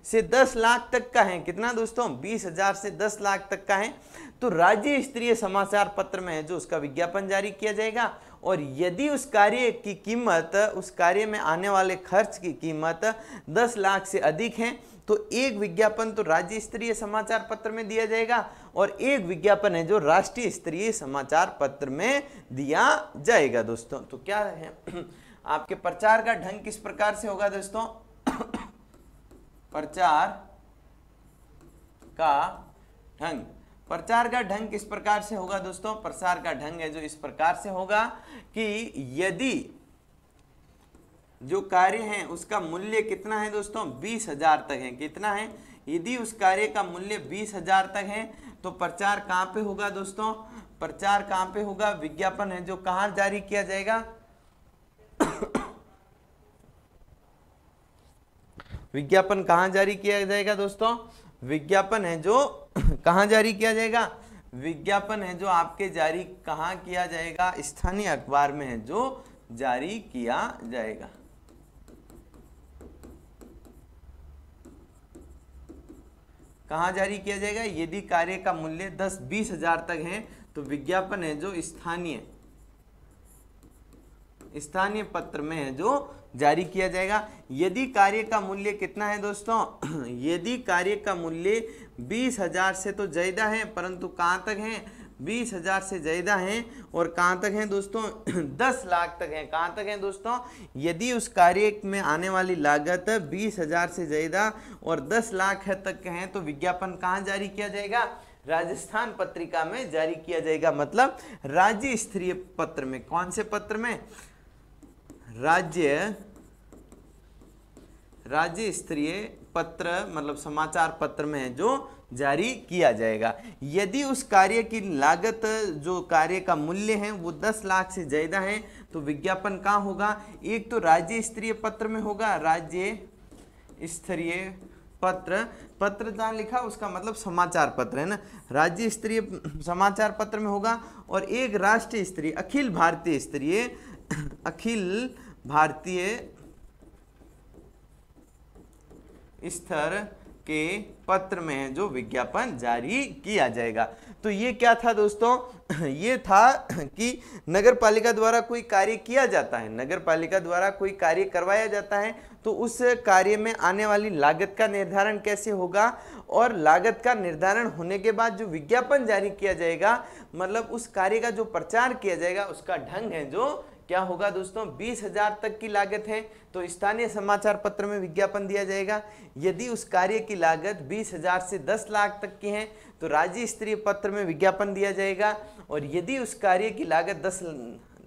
से 10 लाख तक का है, कितना दोस्तों, 20,000 से 10 लाख तक का है, तो राज्य स्तरीय समाचार पत्र में है जो उसका विज्ञापन जारी किया जाएगा। और यदि उस कार्य की कीमत, उस कार्य में आने वाले खर्च की कीमत 10 लाख से अधिक है तो एक विज्ञापन तो राज्य स्तरीय समाचार पत्र में दिया जाएगा और एक विज्ञापन है जो राष्ट्रीय स्तरीय समाचार पत्र में दिया जाएगा दोस्तों। तो क्या है आपके प्रचार का ढंग किस प्रकार से होगा दोस्तों, प्रचार का ढंग, प्रचार का ढंग किस प्रकार से होगा दोस्तों, प्रसार का ढंग है जो इस प्रकार से होगा कि यदि जो कार्य है उसका मूल्य कितना है दोस्तों, 20,000 तक है, कितना है, यदि उस कार्य का मूल्य 20,000 तक है तो प्रचार कहाँ पे होगा दोस्तों, प्रचार कहाँ पे होगा, विज्ञापन है जो कहाँ जारी किया जाएगा, विज्ञापन कहाँ जारी किया जाएगा दोस्तों, विज्ञापन है जो कहाँ जारी किया जाएगा, विज्ञापन है जो आपके जारी कहाँ किया जाएगा, स्थानीय अखबार में है जो जारी किया जाएगा। कहाँ जारी किया जाएगा, यदि कार्य का मूल्य 10-20,000 तक है तो विज्ञापन है जो स्थानीय पत्र में है जो जारी किया जाएगा। यदि कार्य का मूल्य कितना है दोस्तों, यदि कार्य का मूल्य 20,000 से तो ज्यादा है परंतु कहाँ तक है, 20,000 से ज़्यादा हैं और कहाँ तक हैं दोस्तों 10 लाख तक हैं। कहाँ तक हैं दोस्तों, यदि उस कार्य में आने वाली लागत 20,000 से ज़्यादा और 10 लाख तक हैं तो विज्ञापन कहाँ जारी किया जाएगा, राजस्थान पत्रिका में जारी किया जाएगा। मतलब राज्य स्तरीय पत्र में, कौन से पत्र में, राज्य स्तरीय पत्र मतलब समाचार पत्र में है जो जारी किया जाएगा। यदि उस कार्य की लागत, जो कार्य का मूल्य है वो 10 लाख से ज्यादा है तो विज्ञापन कहाँ होगा, एक तो राज्य स्तरीय पत्र में होगा, राज्य स्तरीय पत्र, पत्र जहाँ लिखा उसका मतलब समाचार पत्र है ना, राज्य स्तरीय समाचार पत्र में होगा, और एक राष्ट्रीय स्तरीय अखिल भारतीय स्तर के पत्र में है जो विज्ञापन जारी किया जाएगा। तो ये क्या था दोस्तों, ये था कि नगर पालिका द्वारा कोई कार्य किया जाता है, नगर पालिका द्वारा कोई कार्य करवाया जाता है तो उस कार्य में आने वाली लागत का निर्धारण कैसे होगा, और लागत का निर्धारण होने के बाद जो विज्ञापन जारी किया जाएगा, मतलब उस कार्य का जो प्रचार किया जाएगा उसका ढंग है जो क्या होगा दोस्तों, 20,000 तक की लागत है तो स्थानीय समाचार पत्र में विज्ञापन दिया जाएगा। यदि उस कार्य की लागत 20,000 से 10 लाख तक की है तो राज्य स्तरीय पत्र में विज्ञापन दिया जाएगा, और यदि उस कार्य की लागत 10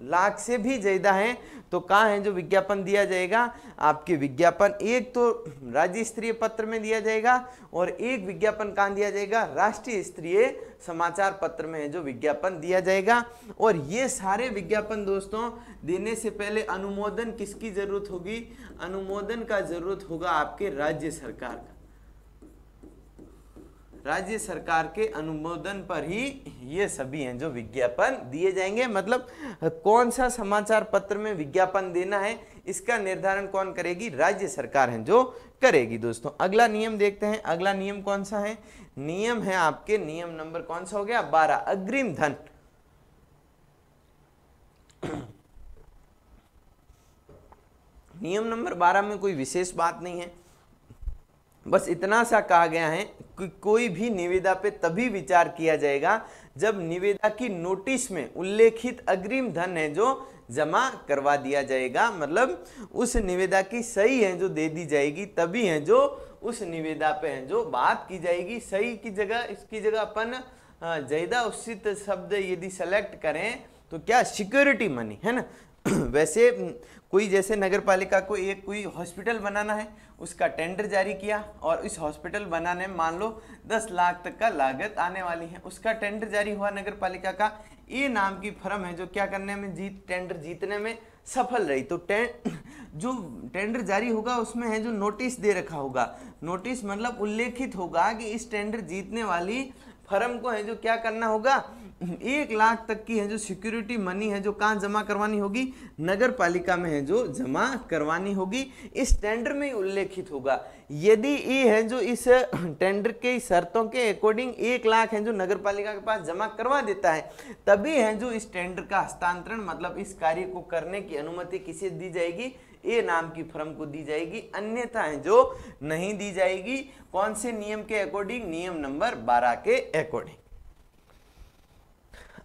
लाख से भी ज्यादा है तो कहाँ है जो विज्ञापन दिया जाएगा, आपके विज्ञापन एक तो राज्य स्तरीय पत्र में दिया जाएगा और एक विज्ञापन कहाँ दिया जाएगा, राष्ट्रीय स्तरीय समाचार पत्र में है जो विज्ञापन दिया जाएगा। और ये सारे विज्ञापन दोस्तों देने से पहले अनुमोदन किसकी जरूरत होगी, अनुमोदन का जरूरत होगा आपके राज्य सरकार का, राज्य सरकार के अनुमोदन पर ही ये सभी हैं जो विज्ञापन दिए जाएंगे। मतलब कौन सा समाचार पत्र में विज्ञापन देना है इसका निर्धारण कौन करेगी, राज्य सरकार है जो करेगी। दोस्तों अगला नियम देखते हैं, अगला नियम कौन सा है, नियम है आपके नियम नंबर कौन सा हो गया 12, अग्रिम धन। नियम नंबर 12 में कोई विशेष बात नहीं है, बस इतना सा कहा गया है कि कोई भी निविदा पे तभी विचार किया जाएगा जब निविदा की नोटिस में उल्लेखित अग्रिम धन है जो जमा करवा दिया जाएगा। मतलब उस निविदा की सही है जो दे दी जाएगी तभी है जो उस निविदा पे है जो बात की जाएगी। सही की जगह, इसकी जगह अपन ज्यादा उचित शब्द यदि सेलेक्ट करें तो क्या, सिक्योरिटी मनी है ना। वैसे कोई जैसे नगर पालिका को एक कोई हॉस्पिटल बनाना है, उसका टेंडर जारी किया और इस हॉस्पिटल बनाने में मान लो 10 लाख तक का लागत आने वाली है, उसका टेंडर जारी हुआ नगर पालिका का, ए नाम की फर्म है जो क्या करने में टेंडर जीतने में सफल रही, तो जो टेंडर जारी होगा उसमें है जो नोटिस दे रखा होगा, नोटिस मतलब उल्लेखित होगा कि इस टेंडर जीतने वाली फर्म को है जो क्या करना होगा, 1 लाख तक की है जो सिक्योरिटी मनी है जो कहाँ जमा करवानी होगी, नगर पालिका में है जो जमा करवानी होगी। इस टेंडर में उल्लेखित होगा। यदि ये है जो इस टेंडर के शर्तों के अकॉर्डिंग 1 लाख है जो नगर पालिका के पास जमा करवा देता है तभी है जो इस टेंडर का हस्तांतरण मतलब इस कार्य को करने की अनुमति किसे दी जाएगी, ए नाम की फर्म को दी जाएगी, अन्यथा है जो नहीं दी जाएगी। कौन से नियम के अकॉर्डिंग, नियम नंबर 12 के अकॉर्डिंग।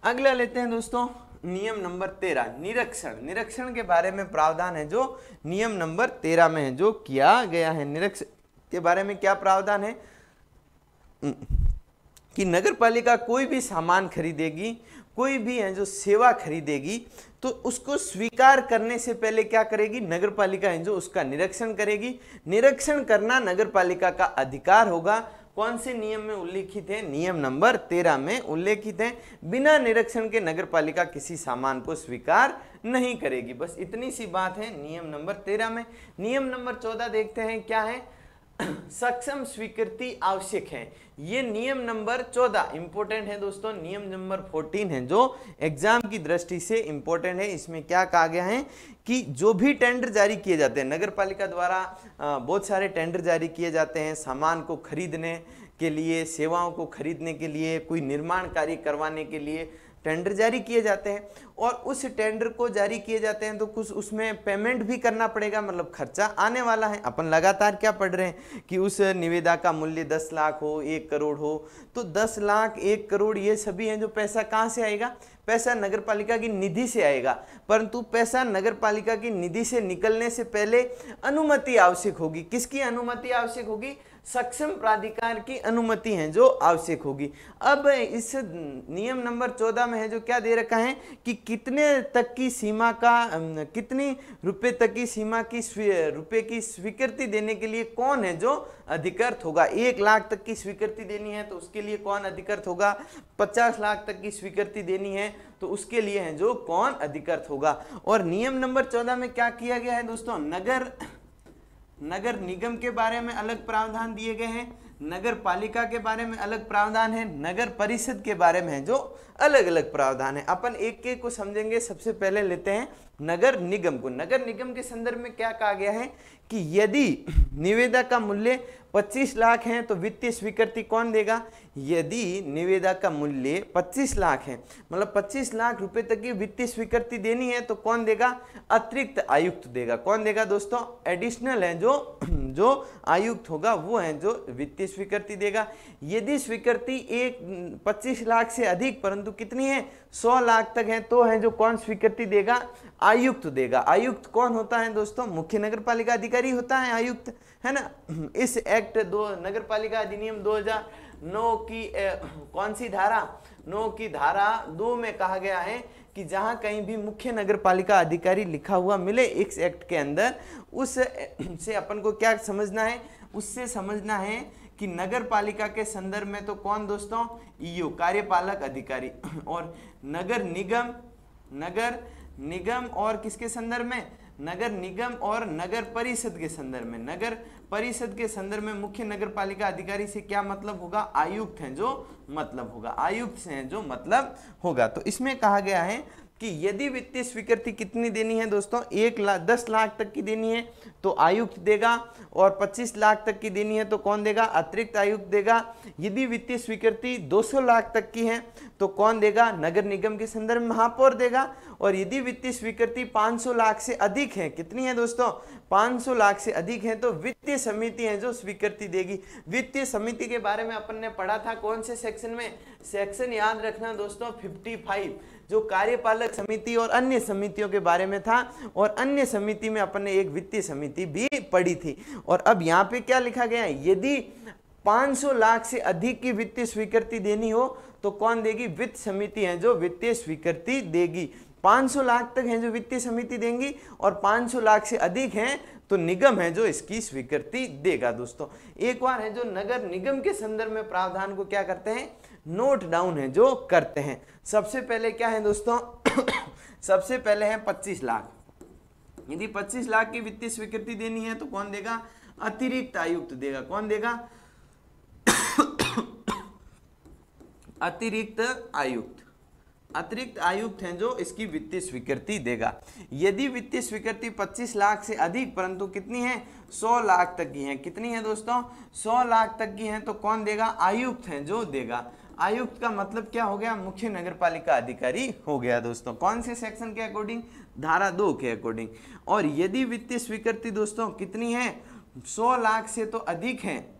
अगला लेते हैं दोस्तों नियम नंबर 13, निरीक्षण। निरीक्षण के बारे में प्रावधान है जो नियम नंबर 13 में है जो किया गया है। निरीक्षण के बारे में क्या प्रावधान है कि नगर पालिका कोई भी सामान खरीदेगी, कोई भी है जो सेवा खरीदेगी तो उसको स्वीकार करने से पहले क्या करेगी, नगर पालिका है जो उसका निरीक्षण करेगी। निरीक्षण करना नगर पालिका का अधिकार होगा। कौन से नियम में उल्लेखित है, नियम नंबर 13 में उल्लेखित है। बिना निरीक्षण के नगर पालिका किसी सामान को स्वीकार नहीं करेगी। बस इतनी सी बात है नियम नंबर 13 में। नियम नंबर 14 देखते हैं क्या है, सक्षम स्वीकृति आवश्यक है। ये नियम नंबर 14 इंपॉर्टेंट है दोस्तों। नियम नंबर 14 है जो एग्जाम की दृष्टि से इंपॉर्टेंट है। इसमें क्या कहा गया है कि जो भी टेंडर जारी किए जाते हैं नगर पालिका द्वारा, बहुत सारे टेंडर जारी किए जाते हैं सामान को खरीदने के लिए, सेवाओं को खरीदने के लिए, कोई निर्माण कार्य करवाने के लिए, टेंडर जारी किए जाते हैं और उस टेंडर को जारी किए जाते हैं तो कुछ उसमें पेमेंट भी करना पड़ेगा, मतलब खर्चा आने वाला है। अपन लगातार क्या पढ़ रहे हैं कि उस निविदा का मूल्य 10 लाख हो, 1 करोड़ हो, तो 10 लाख 1 करोड़ ये सभी हैं जो पैसा कहाँ से आएगा, पैसा नगरपालिका की निधि से आएगा। परंतु पैसा नगरपालिका की निधि से निकलने से पहले अनुमति आवश्यक होगी। किसकी अनुमति आवश्यक होगी, सक्षम प्राधिकार की अनुमति है जो आवश्यक होगी। अब इस नियम नंबर 14 में है जो क्या दे रखा है कि कितने तक की सीमा का, कितनी रुपए तक की सीमा की रुपए की स्वीकृति देने के लिए कौन है जो अधिकृत होगा। 1 लाख तक की स्वीकृति देनी है तो उसके लिए कौन अधिकृत होगा, 50 लाख तक की स्वीकृति देनी है तो उसके लिए है जो कौन अधिकृत होगा। और नियम नंबर 14 में क्या किया गया है दोस्तों, नगर निगम के बारे में अलग प्रावधान दिए गए हैं, नगर पालिका के बारे में अलग प्रावधान है, नगर परिषद के बारे में जो अलग अलग प्रावधान है। अपन एक एक को समझेंगे। सबसे पहले लेते हैं नगर निगम को। नगर निगम के संदर्भ में क्या कहा गया है कि यदि निविदा का मूल्य 25 लाख है तो वित्तीय स्वीकृति कौन देगा। यदि निविदा का मूल्य 25 लाख है, मतलब 25 लाख रुपए तक की वित्तीय स्वीकृति देनी है तो कौन देगा, अतिरिक्त आयुक्त देगा। कौन देगा दोस्तों, एडिशनल है जो आयुक्त होगा वो है जो वित्तीय स्वीकृति देगा। यदि स्वीकृति 25 लाख से अधिक परंतु कितनी है, 100 लाख तक है तो है जो कौन स्वीकृति देगा, आयुक्त देगा। आयुक्त कौन होता है दोस्तों, मुख्य नगरपालिका अधिकारी होता है आयुक्त, है ना। इस एक्ट नगर पालिका अधिनियम 2009 की कौन सी धारा, 9 की धारा 2 में कहा गया है कि जहां कहीं भी मुख्य नगरपालिका अधिकारी लिखा हुआ मिले इस एक्ट के अंदर, उस से अपन को क्या समझना है, उससे समझना है कि नगर पालिका के संदर्भ में तो कौन दोस्तों, ईओ कार्यपालक अधिकारी, और नगर निगम और किसके संदर्भ में, नगर निगम और नगर परिषद के संदर्भ में। नगर परिषद के संदर्भ में मुख्य नगरपालिका अधिकारी से क्या मतलब होगा, आयुक्त हैं जो मतलब होगा, आयुक्त से हैं जो मतलब होगा। तो इसमें कहा गया है कि यदि वित्तीय स्वीकृति कितनी देनी है दोस्तों, 10 लाख तक की देनी है तो आयुक्त देगा, और 25 लाख तक की देनी है तो कौन देगा, अतिरिक्त आयुक्त देगा। यदि वित्तीय स्वीकृति 200 लाख तक की है तो कौन देगा, नगर निगम के संदर्भ में महापौर देगा। और यदि वित्तीय स्वीकृति 500 लाख से अधिक है, कितनी है दोस्तों, 500 लाख से अधिक है तो वित्तीय समिति है जो स्वीकृति देगी। वित्तीय समिति के बारे में अपन ने पढ़ा था कौन से सेक्शन में, सेक्शन याद रखना दोस्तों 55, जो कार्यपालक समिति और अन्य समितियों के बारे में था। और अन्य समिति में अपन ने एक वित्तीय समिति भी पढ़ी थी। और अब यहाँ पे क्या लिखा गया है, यदि 500 लाख से अधिक की वित्तीय स्वीकृति देनी हो तो कौन देगी, वित्त समिति है जो वित्तीय स्वीकृति देगी। 500 लाख तक है जो वित्तीय समिति देंगी और 500 लाख से अधिक है तो निगम है जो इसकी स्वीकृति देगा। दोस्तों एक बार है जो नगर निगम के संदर्भ में प्रावधान को क्या करते हैं, नोट डाउन है जो करते हैं। सबसे पहले क्या है दोस्तों सबसे पहले है 25 लाख। यदि 25 लाख की वित्तीय स्वीकृति देनी है तो कौन देगा, अतिरिक्त आयुक्त देगा। कौन देगा अतिरिक्त आयुक्त हैं जो इसकी वित्तीय स्वीकृति देगा। यदि वित्तीय स्वीकृति 25 लाख से अधिक परंतु कितनी है, 100 लाख तक की है, कितनी है दोस्तों, 100 लाख तक की है तो कौन देगा, आयुक्त हैं जो देगा। आयुक्त का मतलब क्या हो गया, मुख्य नगरपालिका अधिकारी हो गया दोस्तों। कौन से सेक्शन के अकॉर्डिंग, धारा 2 के अकॉर्डिंग। और यदि वित्तीय स्वीकृति दोस्तों कितनी है, 100 लाख से तो अधिक है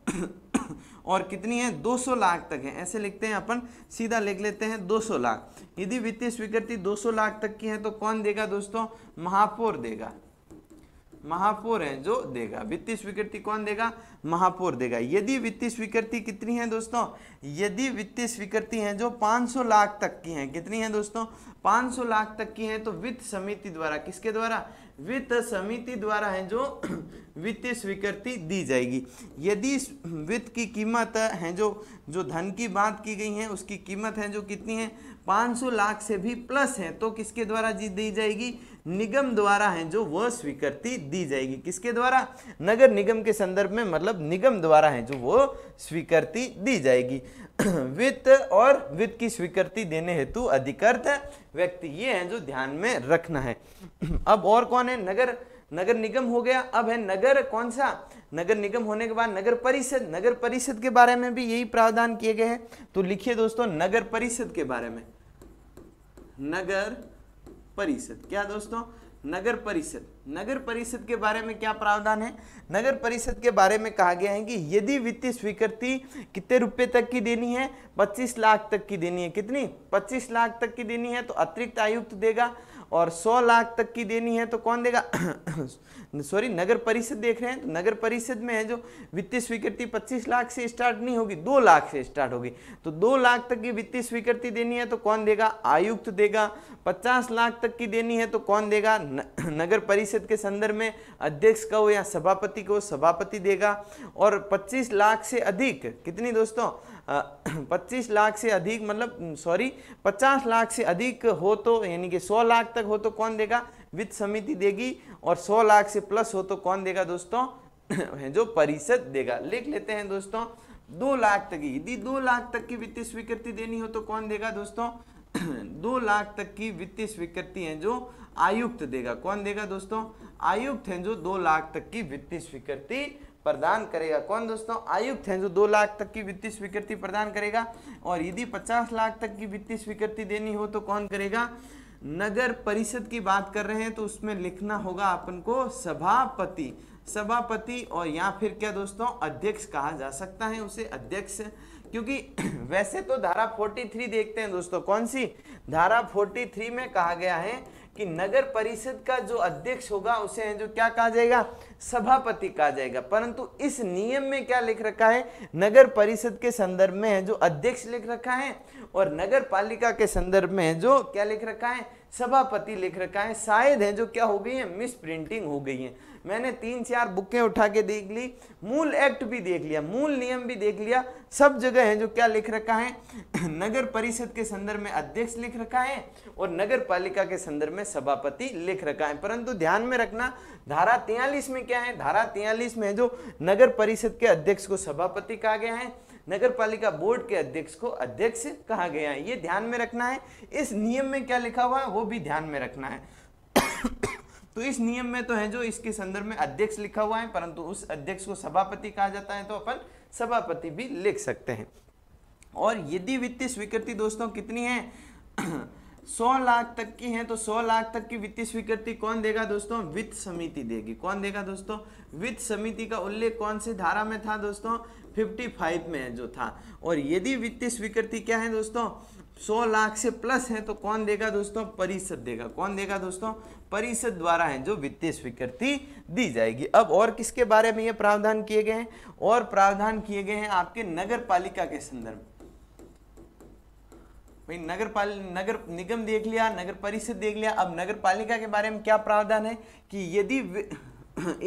और कितनी है, 200 लाख तक है, ऐसे लिखते हैं अपन, सीधा लिख लेते हैं 200 लाख। यदि वित्तीय स्वीकृति 200 लाख तक की है तो कौन देगा दोस्तों, महापौर देगा। महापौर है जो देगा। वित्तीय स्वीकृति कौन देगा, महापौर देगा। यदि वित्तीय स्वीकृति कितनी है दोस्तों, यदि वित्तीय स्वीकृति है जो 500 लाख तक की है, कितनी है दोस्तों, 500 लाख तक की है तो वित्त समिति द्वारा, किसके द्वारा, वित्त समिति द्वारा है जो वित्तीय स्वीकृति दी जाएगी। यदि वित्त की कीमत है जो धन की बात की गई है उसकी कीमत है जो कितनी है, 500 लाख से भी प्लस है तो किसके द्वारा दी जाएगी, निगम द्वारा है जो वह स्वीकृति दी जाएगी। किसके द्वारा, नगर निगम के संदर्भ में, मतलब निगम द्वारा है जो वो स्वीकृति दी जाएगी। वित्त और वित्त की स्वीकृति देने हेतु अधिकृत व्यक्ति, ये है जो ध्यान में रखना है। अब और कौन है, नगर निगम हो गया। अब है नगर, कौन सा, नगर निगम होने के बाद नगर परिषद। नगर परिषद के बारे में भी यही प्रावधान किए गए हैं। तो लिखिए दोस्तों नगर परिषद के बारे में। नगर परिषद। क्या दोस्तों? नगर परिषद। नगर परिषद के बारे में क्या प्रावधान है? नगर परिषद के बारे में कहा गया है कि यदि वित्तीय स्वीकृति कितने रुपए तक की देनी है? 25 लाख तक की देनी है। कितनी? 25 लाख तक की देनी है तो अतिरिक्त आयुक्त देगा, और 100 लाख तक की देनी है तो कौन देगा? सॉरी, नगर परिषद देख रहे हैं। तो नगर परिषद में है जो वित्तीय स्वीकृति 25 लाख से स्टार्ट नहीं होगी, 2 लाख से स्टार्ट होगी। तो 2 लाख तक की वित्तीय स्वीकृति देनी है तो कौन देगा? आयुक्त देगा। 50 लाख तक की देनी है तो कौन देगा? नगर परिषद के संदर्भ में अध्यक्ष को या सभापति को सभापति देगा। और 25 लाख से अधिक, कितनी दोस्तों? 25 लाख से अधिक मतलब सॉरी 50 लाख से अधिक हो तो यानी कि 100 लाख तक हो तो कौन देगा? वित्त समिति देगी। और 100 लाख से प्लस हो तो कौन देगा दोस्तों? जो परिषद देगा। लिख लेते हैं दोस्तों, 2 लाख तक की, यदि 2 लाख तक की वित्तीय स्वीकृति देनी हो तो कौन देगा दोस्तों? 2 लाख तक की वित्तीय स्वीकृति है जो आयुक्त देगा। कौन देगा दोस्तों? आयुक्त है जो 2 लाख तक की वित्तीय स्वीकृति प्रदान करेगा। कौन दोस्तों? आयुक्त हैं जो 2 लाख तक की वित्तीय स्वीकृति प्रदान करेगा। और यदि 50 लाख तक की वित्तीय स्वीकृति देनी हो तो कौन करेगा? नगर परिषद की बात कर रहे हैं तो उसमें लिखना होगा अपन को सभापति। सभापति और या फिर क्या दोस्तों? अध्यक्ष कहा जा सकता है उसे, अध्यक्ष। क्योंकि वैसे तो धारा 43 देखते हैं दोस्तों, कौन सी? धारा 43 में कहा गया है कि नगर परिषद का जो अध्यक्ष होगा उसे है जो क्या कहा जाएगा? सभापति कहा जाएगा। परंतु इस नियम में क्या लिख रखा है? नगर परिषद के संदर्भ में है जो अध्यक्ष लिख रखा है, और नगर पालिका के संदर्भ में है जो क्या लिख रखा है? सभापति लिख रखा है। शायद है जो क्या हो गई है? मिस प्रिंटिंग हो गई है। मैंने 3-4 बुकें उठा के देख ली, मूल एक्ट भी देख लिया, मूल नियम भी देख लिया, सब जगह है जो क्या लिख रखा है? नगर परिषद के संदर्भ में अध्यक्ष लिख रखा है और नगर पालिका के संदर्भ में सभापति लिख रखा है। परंतु ध्यान में रखना, धारा 43 में क्या है? धारा 43 में जो नगर परिषद के अध्यक्ष को सभापति कहा गया है, नगर पालिका बोर्ड के अध्यक्ष को अध्यक्ष कहा गया है। ये ध्यान में रखना है। इस नियम में क्या लिखा हुआ है वो भी ध्यान में रखना है। तो इस नियम में तो है जो इसके संदर्भ में अध्यक्ष लिखा हुआ है, परंतु उस अध्यक्ष को सभापति कहा जाता है तो अपन सभापति भी लिख सकते हैं। और यदि वित्तीय स्वीकृति दोस्तों कितनी है? 100 लाख तक की है तो 100 लाख तक की वित्तीय स्वीकृति कौन देगा दोस्तों? वित्त समिति देगी। कौन देगा दोस्तों? वित्त समिति का उल्लेख कौन से धारा में था दोस्तों? 55 में जो था। और यदि वित्तीय स्वीकृति क्या है दोस्तों? 100 लाख से प्लस है तो कौन देगा दोस्तों? परिषद देगा। कौन देगा दोस्तों? परिषद द्वारा है जो वित्तीय स्वीकृति दी जाएगी। अब और किसके बारे में ये प्रावधान किए गए हैं? और प्रावधान किए गए हैं आपके नगर पालिका के संदर्भ। नगर निगम देख लिया, नगर परिषद देख लिया। अब नगर पालिका के बारे में क्या प्रावधान है कि यदि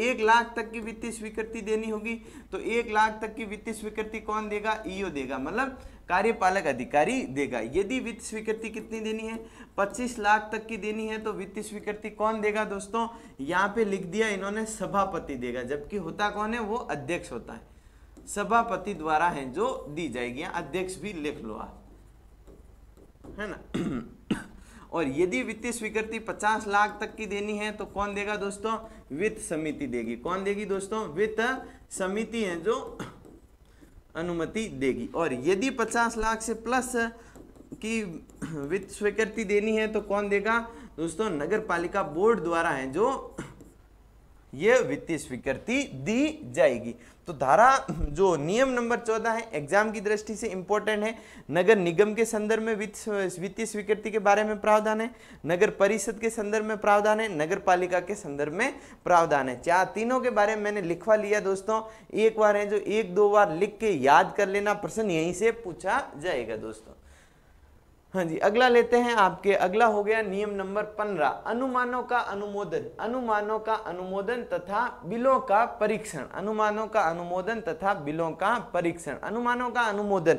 1 लाख तक की वित्तीय स्वीकृति देनी होगी तो 1 लाख तक की वित्तीय स्वीकृति कौन देगा? ईओ देगा, मतलब कार्यपालक अधिकारी देगा। यदि वित्तीय स्वीकृति कितनी देनी है? 25 लाख तक की देनी है तो वित्तीय स्वीकृति कौन देगा दोस्तों? यहाँ पे लिख दिया इन्होंने, सभापति देगा। जबकि होता कौन है? वो अध्यक्ष होता है। सभापति द्वारा है जो दी जाएगी। अध्यक्ष भी लिख लो आप, है ना। और यदि वित्तीय स्वीकृति 50 लाख तक की देनी है तो कौन देगा दोस्तों? वित्त समिति देगी। कौन देगी दोस्तों? वित्त समिति है जो अनुमति देगी। और यदि 50 लाख से प्लस की वित्त स्वीकृति देनी है तो कौन देगा दोस्तों? नगर पालिका बोर्ड द्वारा है जो ये वित्तीय स्वीकृति दी जाएगी। तो धारा जो नियम नंबर 14 है एग्जाम की दृष्टि से इंपॉर्टेंट है। नगर निगम के संदर्भ में वित्तीय स्वीकृति के बारे में प्रावधान है, नगर परिषद के संदर्भ में प्रावधान है, नगर पालिका के संदर्भ में प्रावधान है। चार तीनों के बारे में मैंने लिखवा लिया दोस्तों। एक बार है जो 1-2 बार लिख के याद कर लेना, प्रश्न यहीं से पूछा जाएगा दोस्तों। हाँ जी, अगला लेते हैं आपके। अगला हो गया नियम नंबर 15, अनुमानों का अनुमोदन। अनुमानों का अनुमोदन तथा बिलों का परीक्षण। अनुमानों का अनुमोदन तथा बिलों का परीक्षण। अनुमानों का अनुमोदन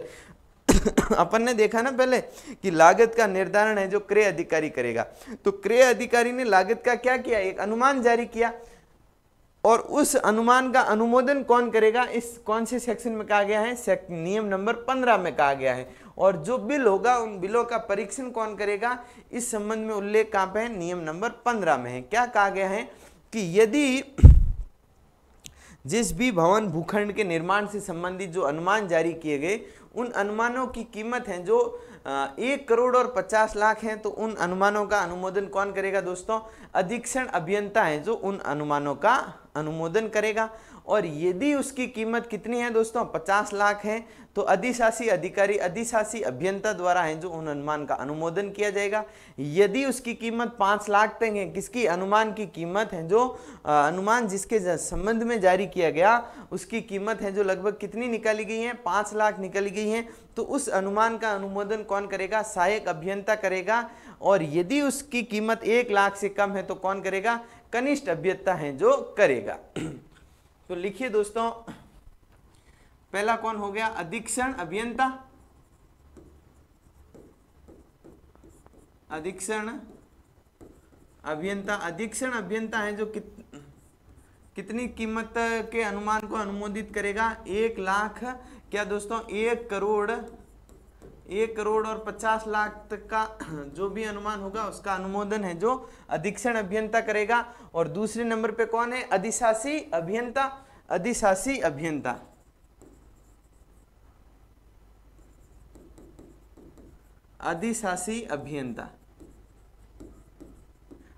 अपन ने देखा ना पहले कि लागत का निर्धारण है जो क्रय अधिकारी करेगा। तो क्रय अधिकारी ने लागत का क्या किया? एक अनुमान जारी किया, और उस अनुमान का अनुमोदन कौन करेगा? इस कौन से सेक्शन में कहा गया है? नियम नंबर 15 में कहा गया है। और जो बिल होगा उन बिलों का परीक्षण कौन करेगा? इस संबंध में उल्लेख कहां पे है? नियम नंबर 15 में है। क्या कहा गया है कि यदि जिस भी भवन भूखंड के निर्माण से संबंधित जो अनुमान जारी किए गए उन अनुमानों की कीमत है जो 1,50,00,000 हैं, तो उन अनुमानों का अनुमोदन कौन करेगा दोस्तों? अधीक्षण अभियंता है जो उन अनुमानों का अनुमोदन करेगा। और यदि उसकी कीमत कितनी है दोस्तों? 50 लाख है, तो अधिशासी अधिकारी अधिशासी अभियंता द्वारा है जो उन अनुमान का अनुमोदन किया जाएगा। यदि उसकी कीमत 5 लाख तक है, किसकी? अनुमान की कीमत है जो अनुमान जिसके संबंध में जारी किया गया उसकी कीमत है जो लगभग कितनी निकाली गई है? 5 लाख निकाली गई है, तो उस अनुमान का अनुमोदन कौन करेगा? सहायक अभियंता करेगा। और यदि उसकी कीमत 1 लाख से कम है तो कौन करेगा? कनिष्ठ अभियंता है जो करेगा। तो लिखिए दोस्तों, पहला कौन हो गया? अधीक्षण अभियंता। अधीक्षण अभियंता, अधीक्षण अभियंता है जो कितनी कीमत के अनुमान को अनुमोदित करेगा? 1 लाख, क्या दोस्तों? 1,50,00,000 तक का जो भी अनुमान होगा उसका अनुमोदन है जो अधीक्षण अभियंता करेगा। और दूसरे नंबर पे कौन है? अधिशासी अभियंता। अधिशासी अभियंता, अधिशासी अभियंता,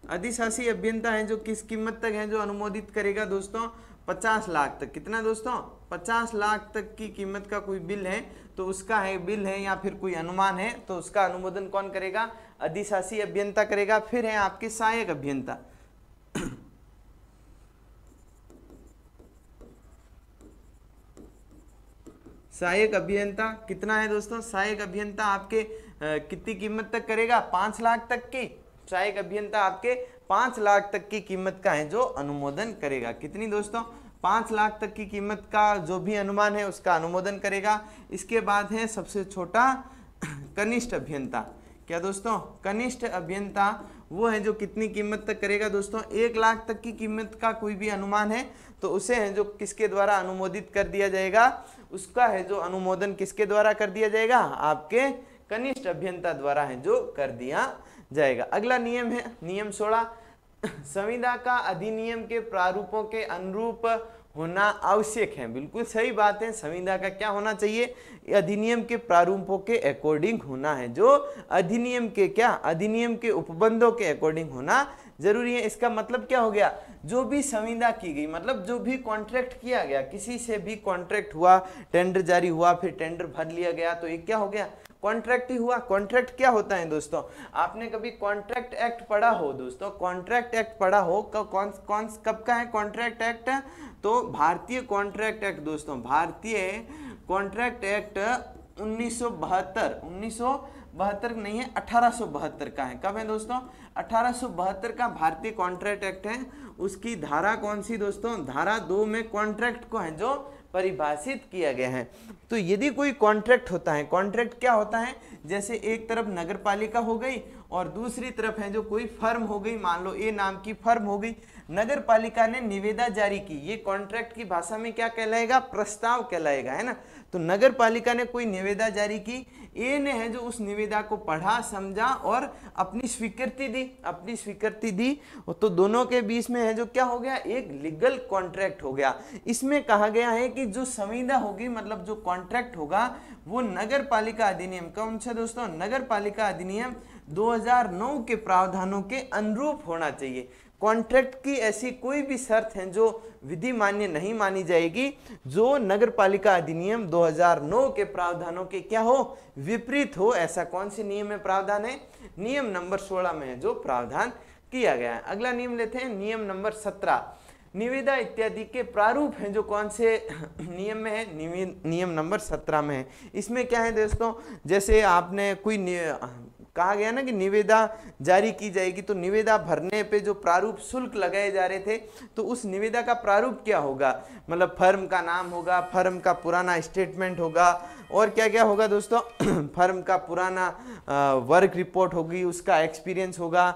अधिशासी अभियंता है जो किस कीमत तक है जो अनुमोदित करेगा दोस्तों? 50 लाख तक। कितना दोस्तों? 50 लाख तक की कीमत का कोई बिल है तो उसका है बिल है या फिर कोई अनुमान है तो उसका अनुमोदन कौन करेगा? अधिशासी अभियंता करेगा। फिर है आपके सहायक अभियंता। सहायक अभियंता कितना है दोस्तों? सहायक अभियंता आपके कितनी कीमत तक करेगा? 5 लाख तक की। सहायक अभियंता आपके 5 लाख तक की कीमत का है जो अनुमोदन करेगा। कितनी दोस्तों? 5 लाख तक की कीमत का जो भी अनुमान है उसका अनुमोदन करेगा। इसके बाद है सबसे छोटा कनिष्ठ अभियंता। क्या दोस्तों? कनिष्ठ अभियंता वो है जो कितनी कीमत तक करेगा दोस्तों? 1 लाख तक की कीमत का कोई भी अनुमान है तो उसे है जो किसके द्वारा अनुमोदित कर दिया जाएगा? उसका है जो अनुमोदन किसके द्वारा कर दिया जाएगा? आपके कनिष्ठ अभियंता द्वारा है जो कर दिया जाएगा। अगला नियम है नियम 16, संविदा का अधिनियम के प्रारूपों के अनुरूप होना आवश्यक है। बिल्कुल सही बात है, संविदा का क्या होना चाहिए? अधिनियम के प्रारूपों के अकॉर्डिंग होना है जो अधिनियम के क्या? अधिनियम के उपबंधों के अकॉर्डिंग होना जरूरी है। इसका मतलब क्या हो गया? जो भी संविदा की गई, मतलब जो भी कॉन्ट्रैक्ट किया गया, किसी से भी कॉन्ट्रैक्ट हुआ, टेंडर जारी हुआ, फिर टेंडर भर लिया गया, तो ये क्या हो गया? कॉन्ट्रैक्ट ही हुआ। कॉन्ट्रैक्ट क्या होता है दोस्तों? आपने कभी कॉन्ट्रैक्ट एक्ट पढ़ा हो दोस्तों? कॉन्ट्रैक्ट एक्ट पढ़ा हो? कब का है कॉन्ट्रैक्ट एक्ट? तो भारतीय कॉन्ट्रैक्ट एक्ट दोस्तों, भारतीय कॉन्ट्रैक्ट एक्ट 1972 नहीं है, 1872 का है। कब है दोस्तों? 1872 का भारतीय कॉन्ट्रैक्ट एक्ट है। उसकी धारा कौन सी दोस्तों? धारा 2 में कॉन्ट्रैक्ट को है जो परिभाषित किया गया है। तो यदि कोई कॉन्ट्रैक्ट होता है, कॉन्ट्रैक्ट क्या होता है? जैसे एक तरफ नगर पालिका हो गई और दूसरी तरफ है जो कोई फर्म हो गई, मान लो ए नाम की फर्म हो गई, नगर पालिका ने निविदा जारी की, ये कॉन्ट्रैक्ट की भाषा में क्या कहलाएगा? प्रस्ताव कहलाएगा, है ना। तो नगर पालिका ने कोई निविदा जारी की, ए ने है जो उस निविदा को पढ़ा, समझा और अपनी स्वीकृति दी, तो दोनों के बीच में है जो क्या हो गया? एक लीगल कॉन्ट्रैक्ट हो गया। इसमें कहा गया है कि जो संविदा होगी, मतलब जो कॉन्ट्रैक्ट होगा, वो नगर पालिका अधिनियम, कौन सा दोस्तों? नगर पालिका अधिनियम 2009 के प्रावधानों के अनुरूप होना चाहिए। कॉन्ट्रैक्ट की ऐसी कोई भी शर्त है जो विधि मान्य नहीं मानी जाएगी जो नगरपालिका अधिनियम 2009 के प्रावधानों के क्या हो? विपरीत हो। ऐसा कौन से नियम में प्रावधान है? नियम नंबर 16 में है जो प्रावधान किया गया है। अगला नियम लेते हैं, नियम नंबर 17, निविदा इत्यादि के प्रारूप हैं जो कौन से नियम में है? नियम नंबर 17 में है। इसमें क्या है दोस्तों? जैसे आपने कोई कहा गया ना कि निविदा जारी की जाएगी, तो निविदा भरने पे जो प्रारूप शुल्क लगाए जा रहे थे, तो उस निविदा का प्रारूप क्या होगा? मतलब फर्म का नाम होगा, फर्म का पुराना स्टेटमेंट होगा और क्या क्या होगा दोस्तों? फर्म का पुराना वर्क रिपोर्ट होगी, उसका एक्सपीरियंस होगा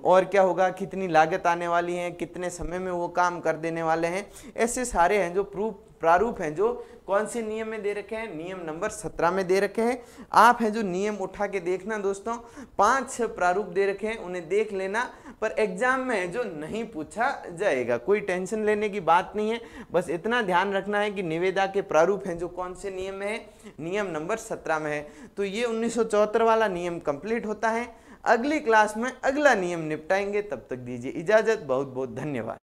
और क्या होगा? कितनी लागत आने वाली है, कितने समय में वो काम कर देने वाले हैं, ऐसे सारे हैं जो प्रूफ प्रारूप हैं जो कौन से नियम में दे रखे हैं, नियम नंबर 17 में दे रखे हैं। आप हैं जो नियम उठा के देखना दोस्तों, 5 प्रारूप दे रखे हैं, उन्हें देख लेना, पर एग्जाम में है जो नहीं पूछा जाएगा, कोई टेंशन लेने की बात नहीं है। बस इतना ध्यान रखना है कि निविदा के प्रारूप हैं जो कौन से नियम में है, नियम नंबर 17 में है। तो ये 1974 वाला नियम कंप्लीट होता है। अगली क्लास में अगला नियम निपटाएंगे, तब तक दीजिए इजाजत, बहुत बहुत धन्यवाद।